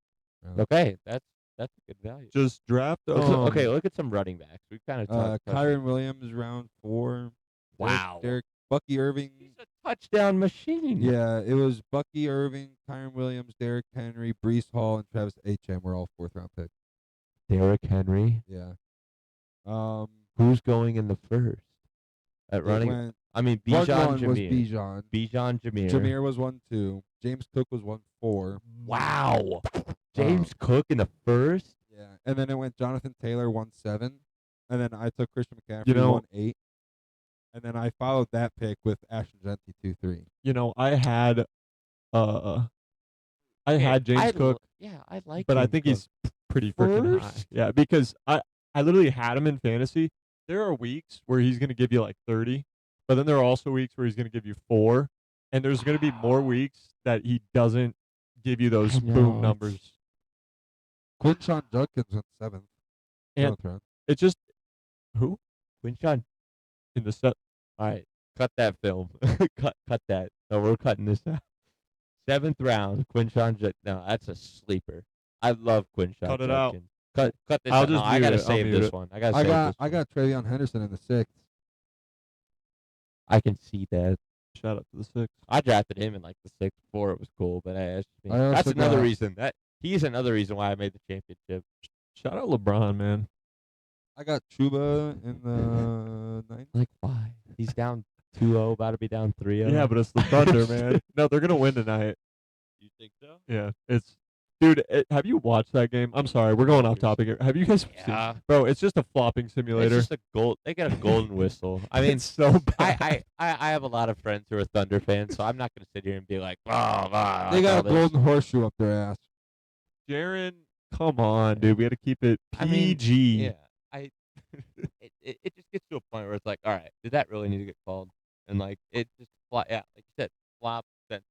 round. Okay, that's a good value. Just draft. Okay, look at some running backs. We kind of talked. Kyron Williams round 4. Wow. Derek Bucky Irving. He's a touchdown machine. Yeah, it was Bucky Irving, Kyron Williams, Derrick Henry, Brees Hall, and Travis Etienne were all 4th round picks. Derrick Henry. Yeah. Who's going in the first at It running? went, I mean, one Bijan was Jameer. Bijan. Bijan Jameer. Jameer was 1-2. James Cook was 1-4. Wow. James Cook in the first. Yeah, and then it went Jonathan Taylor 1-7, and then I took Christian McCaffrey You know- 1-8, and then I followed that pick with Ashton Genty 2-3. You know, I had James Cook, I like. but I James think Cook. he's pretty freaking high. First? Yeah, because I literally had him in fantasy. There are weeks where he's going to give you like 30, but then there are also weeks where he's going to give you 4, and there's going to be more weeks that he doesn't give you those I know, boom it's- numbers. Quinshawn Judkins went 7th. And 7th round. It just who? Quinshon. in the set. All right, cut that film. cut that. No, we're cutting this out. 7th round, Quinshon. No, that's a sleeper. I love Quinshon. Cut it out. Judkins. Cut this I'll out. No, just I mute gotta it. I'll save mute this it. one. I gotta I save got this I one. got Travion Henderson in the 6th. I can see that. Shout out to the 6. I drafted him in like the 6th before it was cool, but I that's also another got- reason. He's another reason why I made the championship. Shout out LeBron, man. I got Chuba in the 9th. Like why? He's down 2-0, about to be down 3-0. Yeah, but it's the Thunder, man. No, they're gonna win tonight. You think so? Yeah, dude. Have you watched that game? I'm sorry, we're going off topic here. Have you guys Yeah. seen? Bro, it's just a flopping simulator. It's just a gold. They got a golden whistle. I mean, it's so bad. I have a lot of friends who are Thunder fans, so I'm not gonna sit here and be like, oh, They got a golden horseshoe up their ass. Jaron, come on, dude. We got to keep it I mean, PG. Yeah, it just gets to a point where it's like, all right, did that really need to get called? And like it just like you said, flop central.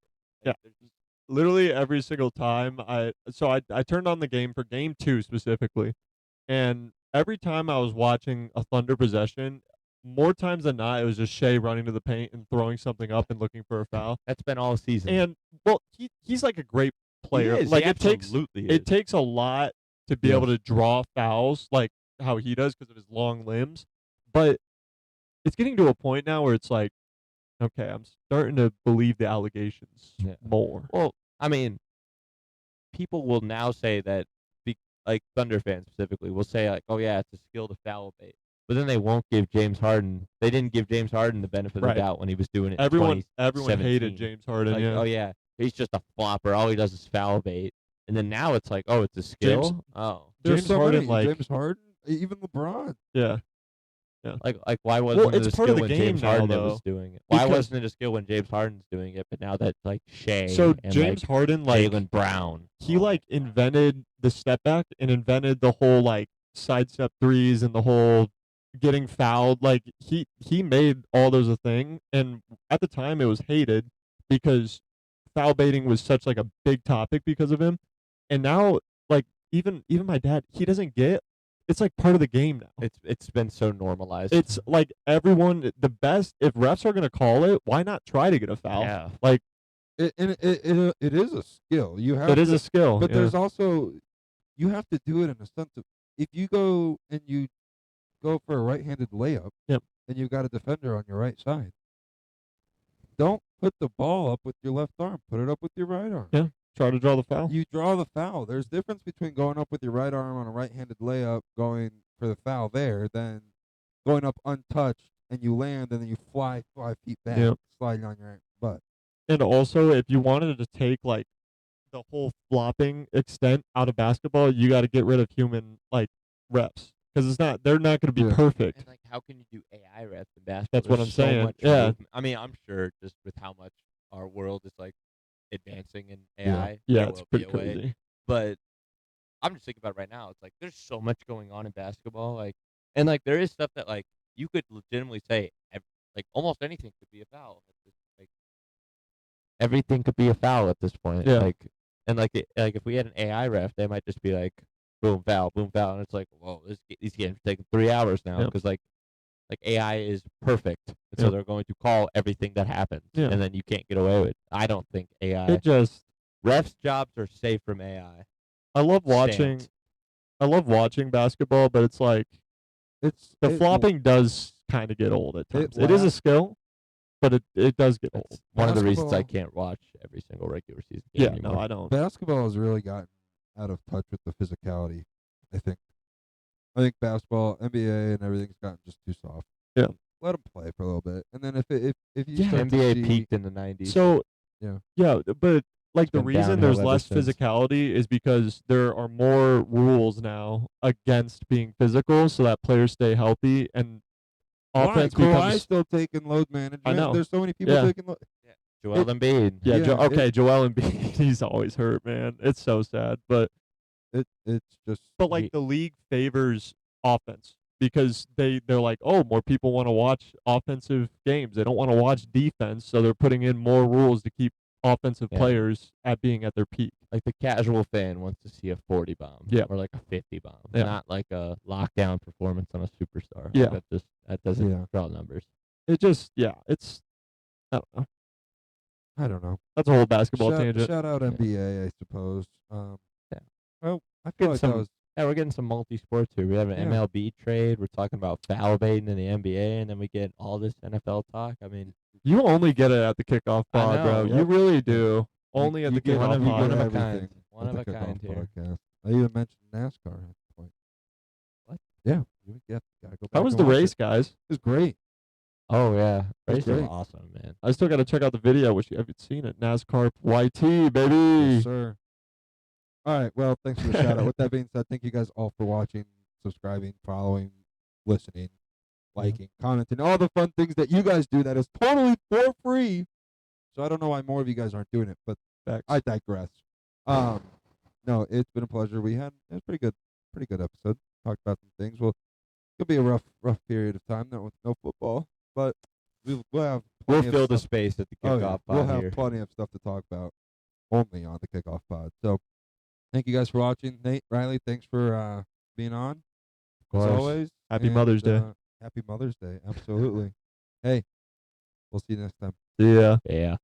Yeah. There's just- Literally every single time I turned on the game for game 2 specifically, and every time I was watching a Thunder possession, more times than not, it was just Shea running to the paint and throwing something up and looking for a foul. That's been all season. And well, he's like a great player. He is. Like He it takes absolutely it takes a lot to be Yeah. able to draw fouls like how he does because of his long limbs. But it's getting to a point now where it's like, okay, I'm starting to believe the allegations Yeah. more. Well, I mean, people will now say that, like Thunder fans specifically, will say like, oh yeah, it's a skill to foul bait. But then they won't give James Harden. They didn't give James Harden the benefit of Right. the doubt when he was doing it. in Everyone 2017. hated James Harden. Like, yeah. oh yeah, he's just a flopper. All he does is foul bait. And then now it's like, oh, it's a skill. James- Oh, There's James so Harden, many. like- James Harden, even LeBron. Yeah. like why wasn't it's it a part of skill the when game James now, Harden though, was doing it? Why because- wasn't it a skill when James Harden's doing it? But now that's like Shea. So and James like Harden, like Jaylen Brown. he like invented the step back and invented the whole like sidestep threes and the whole getting fouled. Like he made all those a thing, and at the time it was hated because foul baiting was such like a big topic because of him. And now like even my dad, he doesn't get. It's like part of the game now. It's been so normalized. It's like everyone, the best. If refs are gonna call it, why not try to get a foul? yeah. Like It is a skill. You have it is to, a skill. but yeah. there's also you have to do it in a sense of if you go and you go for a right-handed layup, Yep. and you've got a defender on your right side. Don't put the ball up with your left arm. Put it up with your right arm. Yeah. Try to draw the foul. You draw the foul. There's difference between going up with your right arm on a right-handed layup, going for the foul there, than going up untouched and you land and then you fly 5 feet back, Yep. sliding on your butt. And also, if you wanted to take like the whole flopping extent out of basketball, you got to get rid of human like reps because they're not going to be Yeah. perfect. And like, how can you do AI reps in basketball? That's what There's I'm so saying. much Yeah. movement. I mean, I'm sure just with how much our world is like advancing in Yeah. AI. Yeah, there it's will pretty be a way. crazy. But I'm just thinking about it right now. It's like there's so much going on in basketball. Like, and like there is stuff that like you could legitimately say like almost anything could be a foul. Like everything could be a foul at this point. Yeah. Like, and like like if we had an AI ref, they might just be like boom foul, and it's like whoa, these games are taking 3 hours now Yeah. because like AI is perfect, and so Yeah. they're going to call everything that happens, Yeah. and then you can't get away with it. I don't think AI It just refs' jobs are safe from AI. I love watching. Stamped. I love watching basketball, but it's like the flopping does kind of get old at times. It is a skill, but it does get old. It's one of the reasons I Basketball- can't watch every single regular season game Yeah, anymore. no, I don't. Basketball has really gotten out of touch with the physicality, I think. I think basketball, NBA, and everything's gotten just too soft. Yeah. Let them play for a little bit, and then if you Yeah. start to NBA see, peaked in the 90s. So Yeah. but like the been reason downhill there's ever less since. physicality is because there are more rules now against being physical, so that players stay healthy and offense Kawhi's becomes. still taking load management. know. There's so many people Yeah. taking load. Joel Embiid. Yeah, Yeah, okay, Joel Embiid, he's always hurt, man. It's so sad, but It's just like Ye- the league favors offense because they're like, oh, more people want to watch offensive games. They don't want to watch defense, so they're putting in more rules to keep offensive Yeah. players at being at their peak. Like the casual fan wants to see a 40 bomb Yeah. or like a 50 bomb, Yeah. not like a lockdown performance on a superstar. Yeah. Like That doesn't Yeah. draw numbers. It just, yeah, it's, I don't know. I don't know. That's a whole basketball Shout, tangent. shout out Yeah. NBA, I suppose. Yeah. Well, I feel Getting like some that was Yeah, we're getting some multi-sports here. We have an Yeah. MLB trade. We're talking about foul baiting in the NBA, and then we get all this NFL talk. I mean, You only get it at the Kickoff I Pod, bro. know. You really do. Only at you the get one Kickoff of Pod. one of a everything kind. One at of the a kind Kickoff here. podcast. I even mentioned NASCAR at the point. What? Yeah, gotta go back. How was and the watch race, It. guys? It was great. Oh yeah, That's race is great. awesome, man. I still got to check out the video, which you haven't seen it. NASCAR YT, baby. Yes, sir. All right. Well, thanks for the shout out. With that being said, thank you guys all for watching, subscribing, following, listening, liking, commenting, all the fun things that you guys do that is totally for free. So I don't know why more of you guys aren't doing it, but Facts. I digress. No, it's been a pleasure. It was pretty good episode. Talked about some things. Well, it'll be a rough period of time with no football, but we'll have We'll plenty of fill the stuff- space at the Oh, kickoff yeah. pod We'll have here. plenty of stuff to talk about only on the Kickoff Pod. So thank you guys for watching. Nate, Riley, thanks for being on. Of As course. always. Happy And, Mother's Day. Happy Mother's Day. Absolutely. Hey, we'll see you next time. Yeah. Yeah.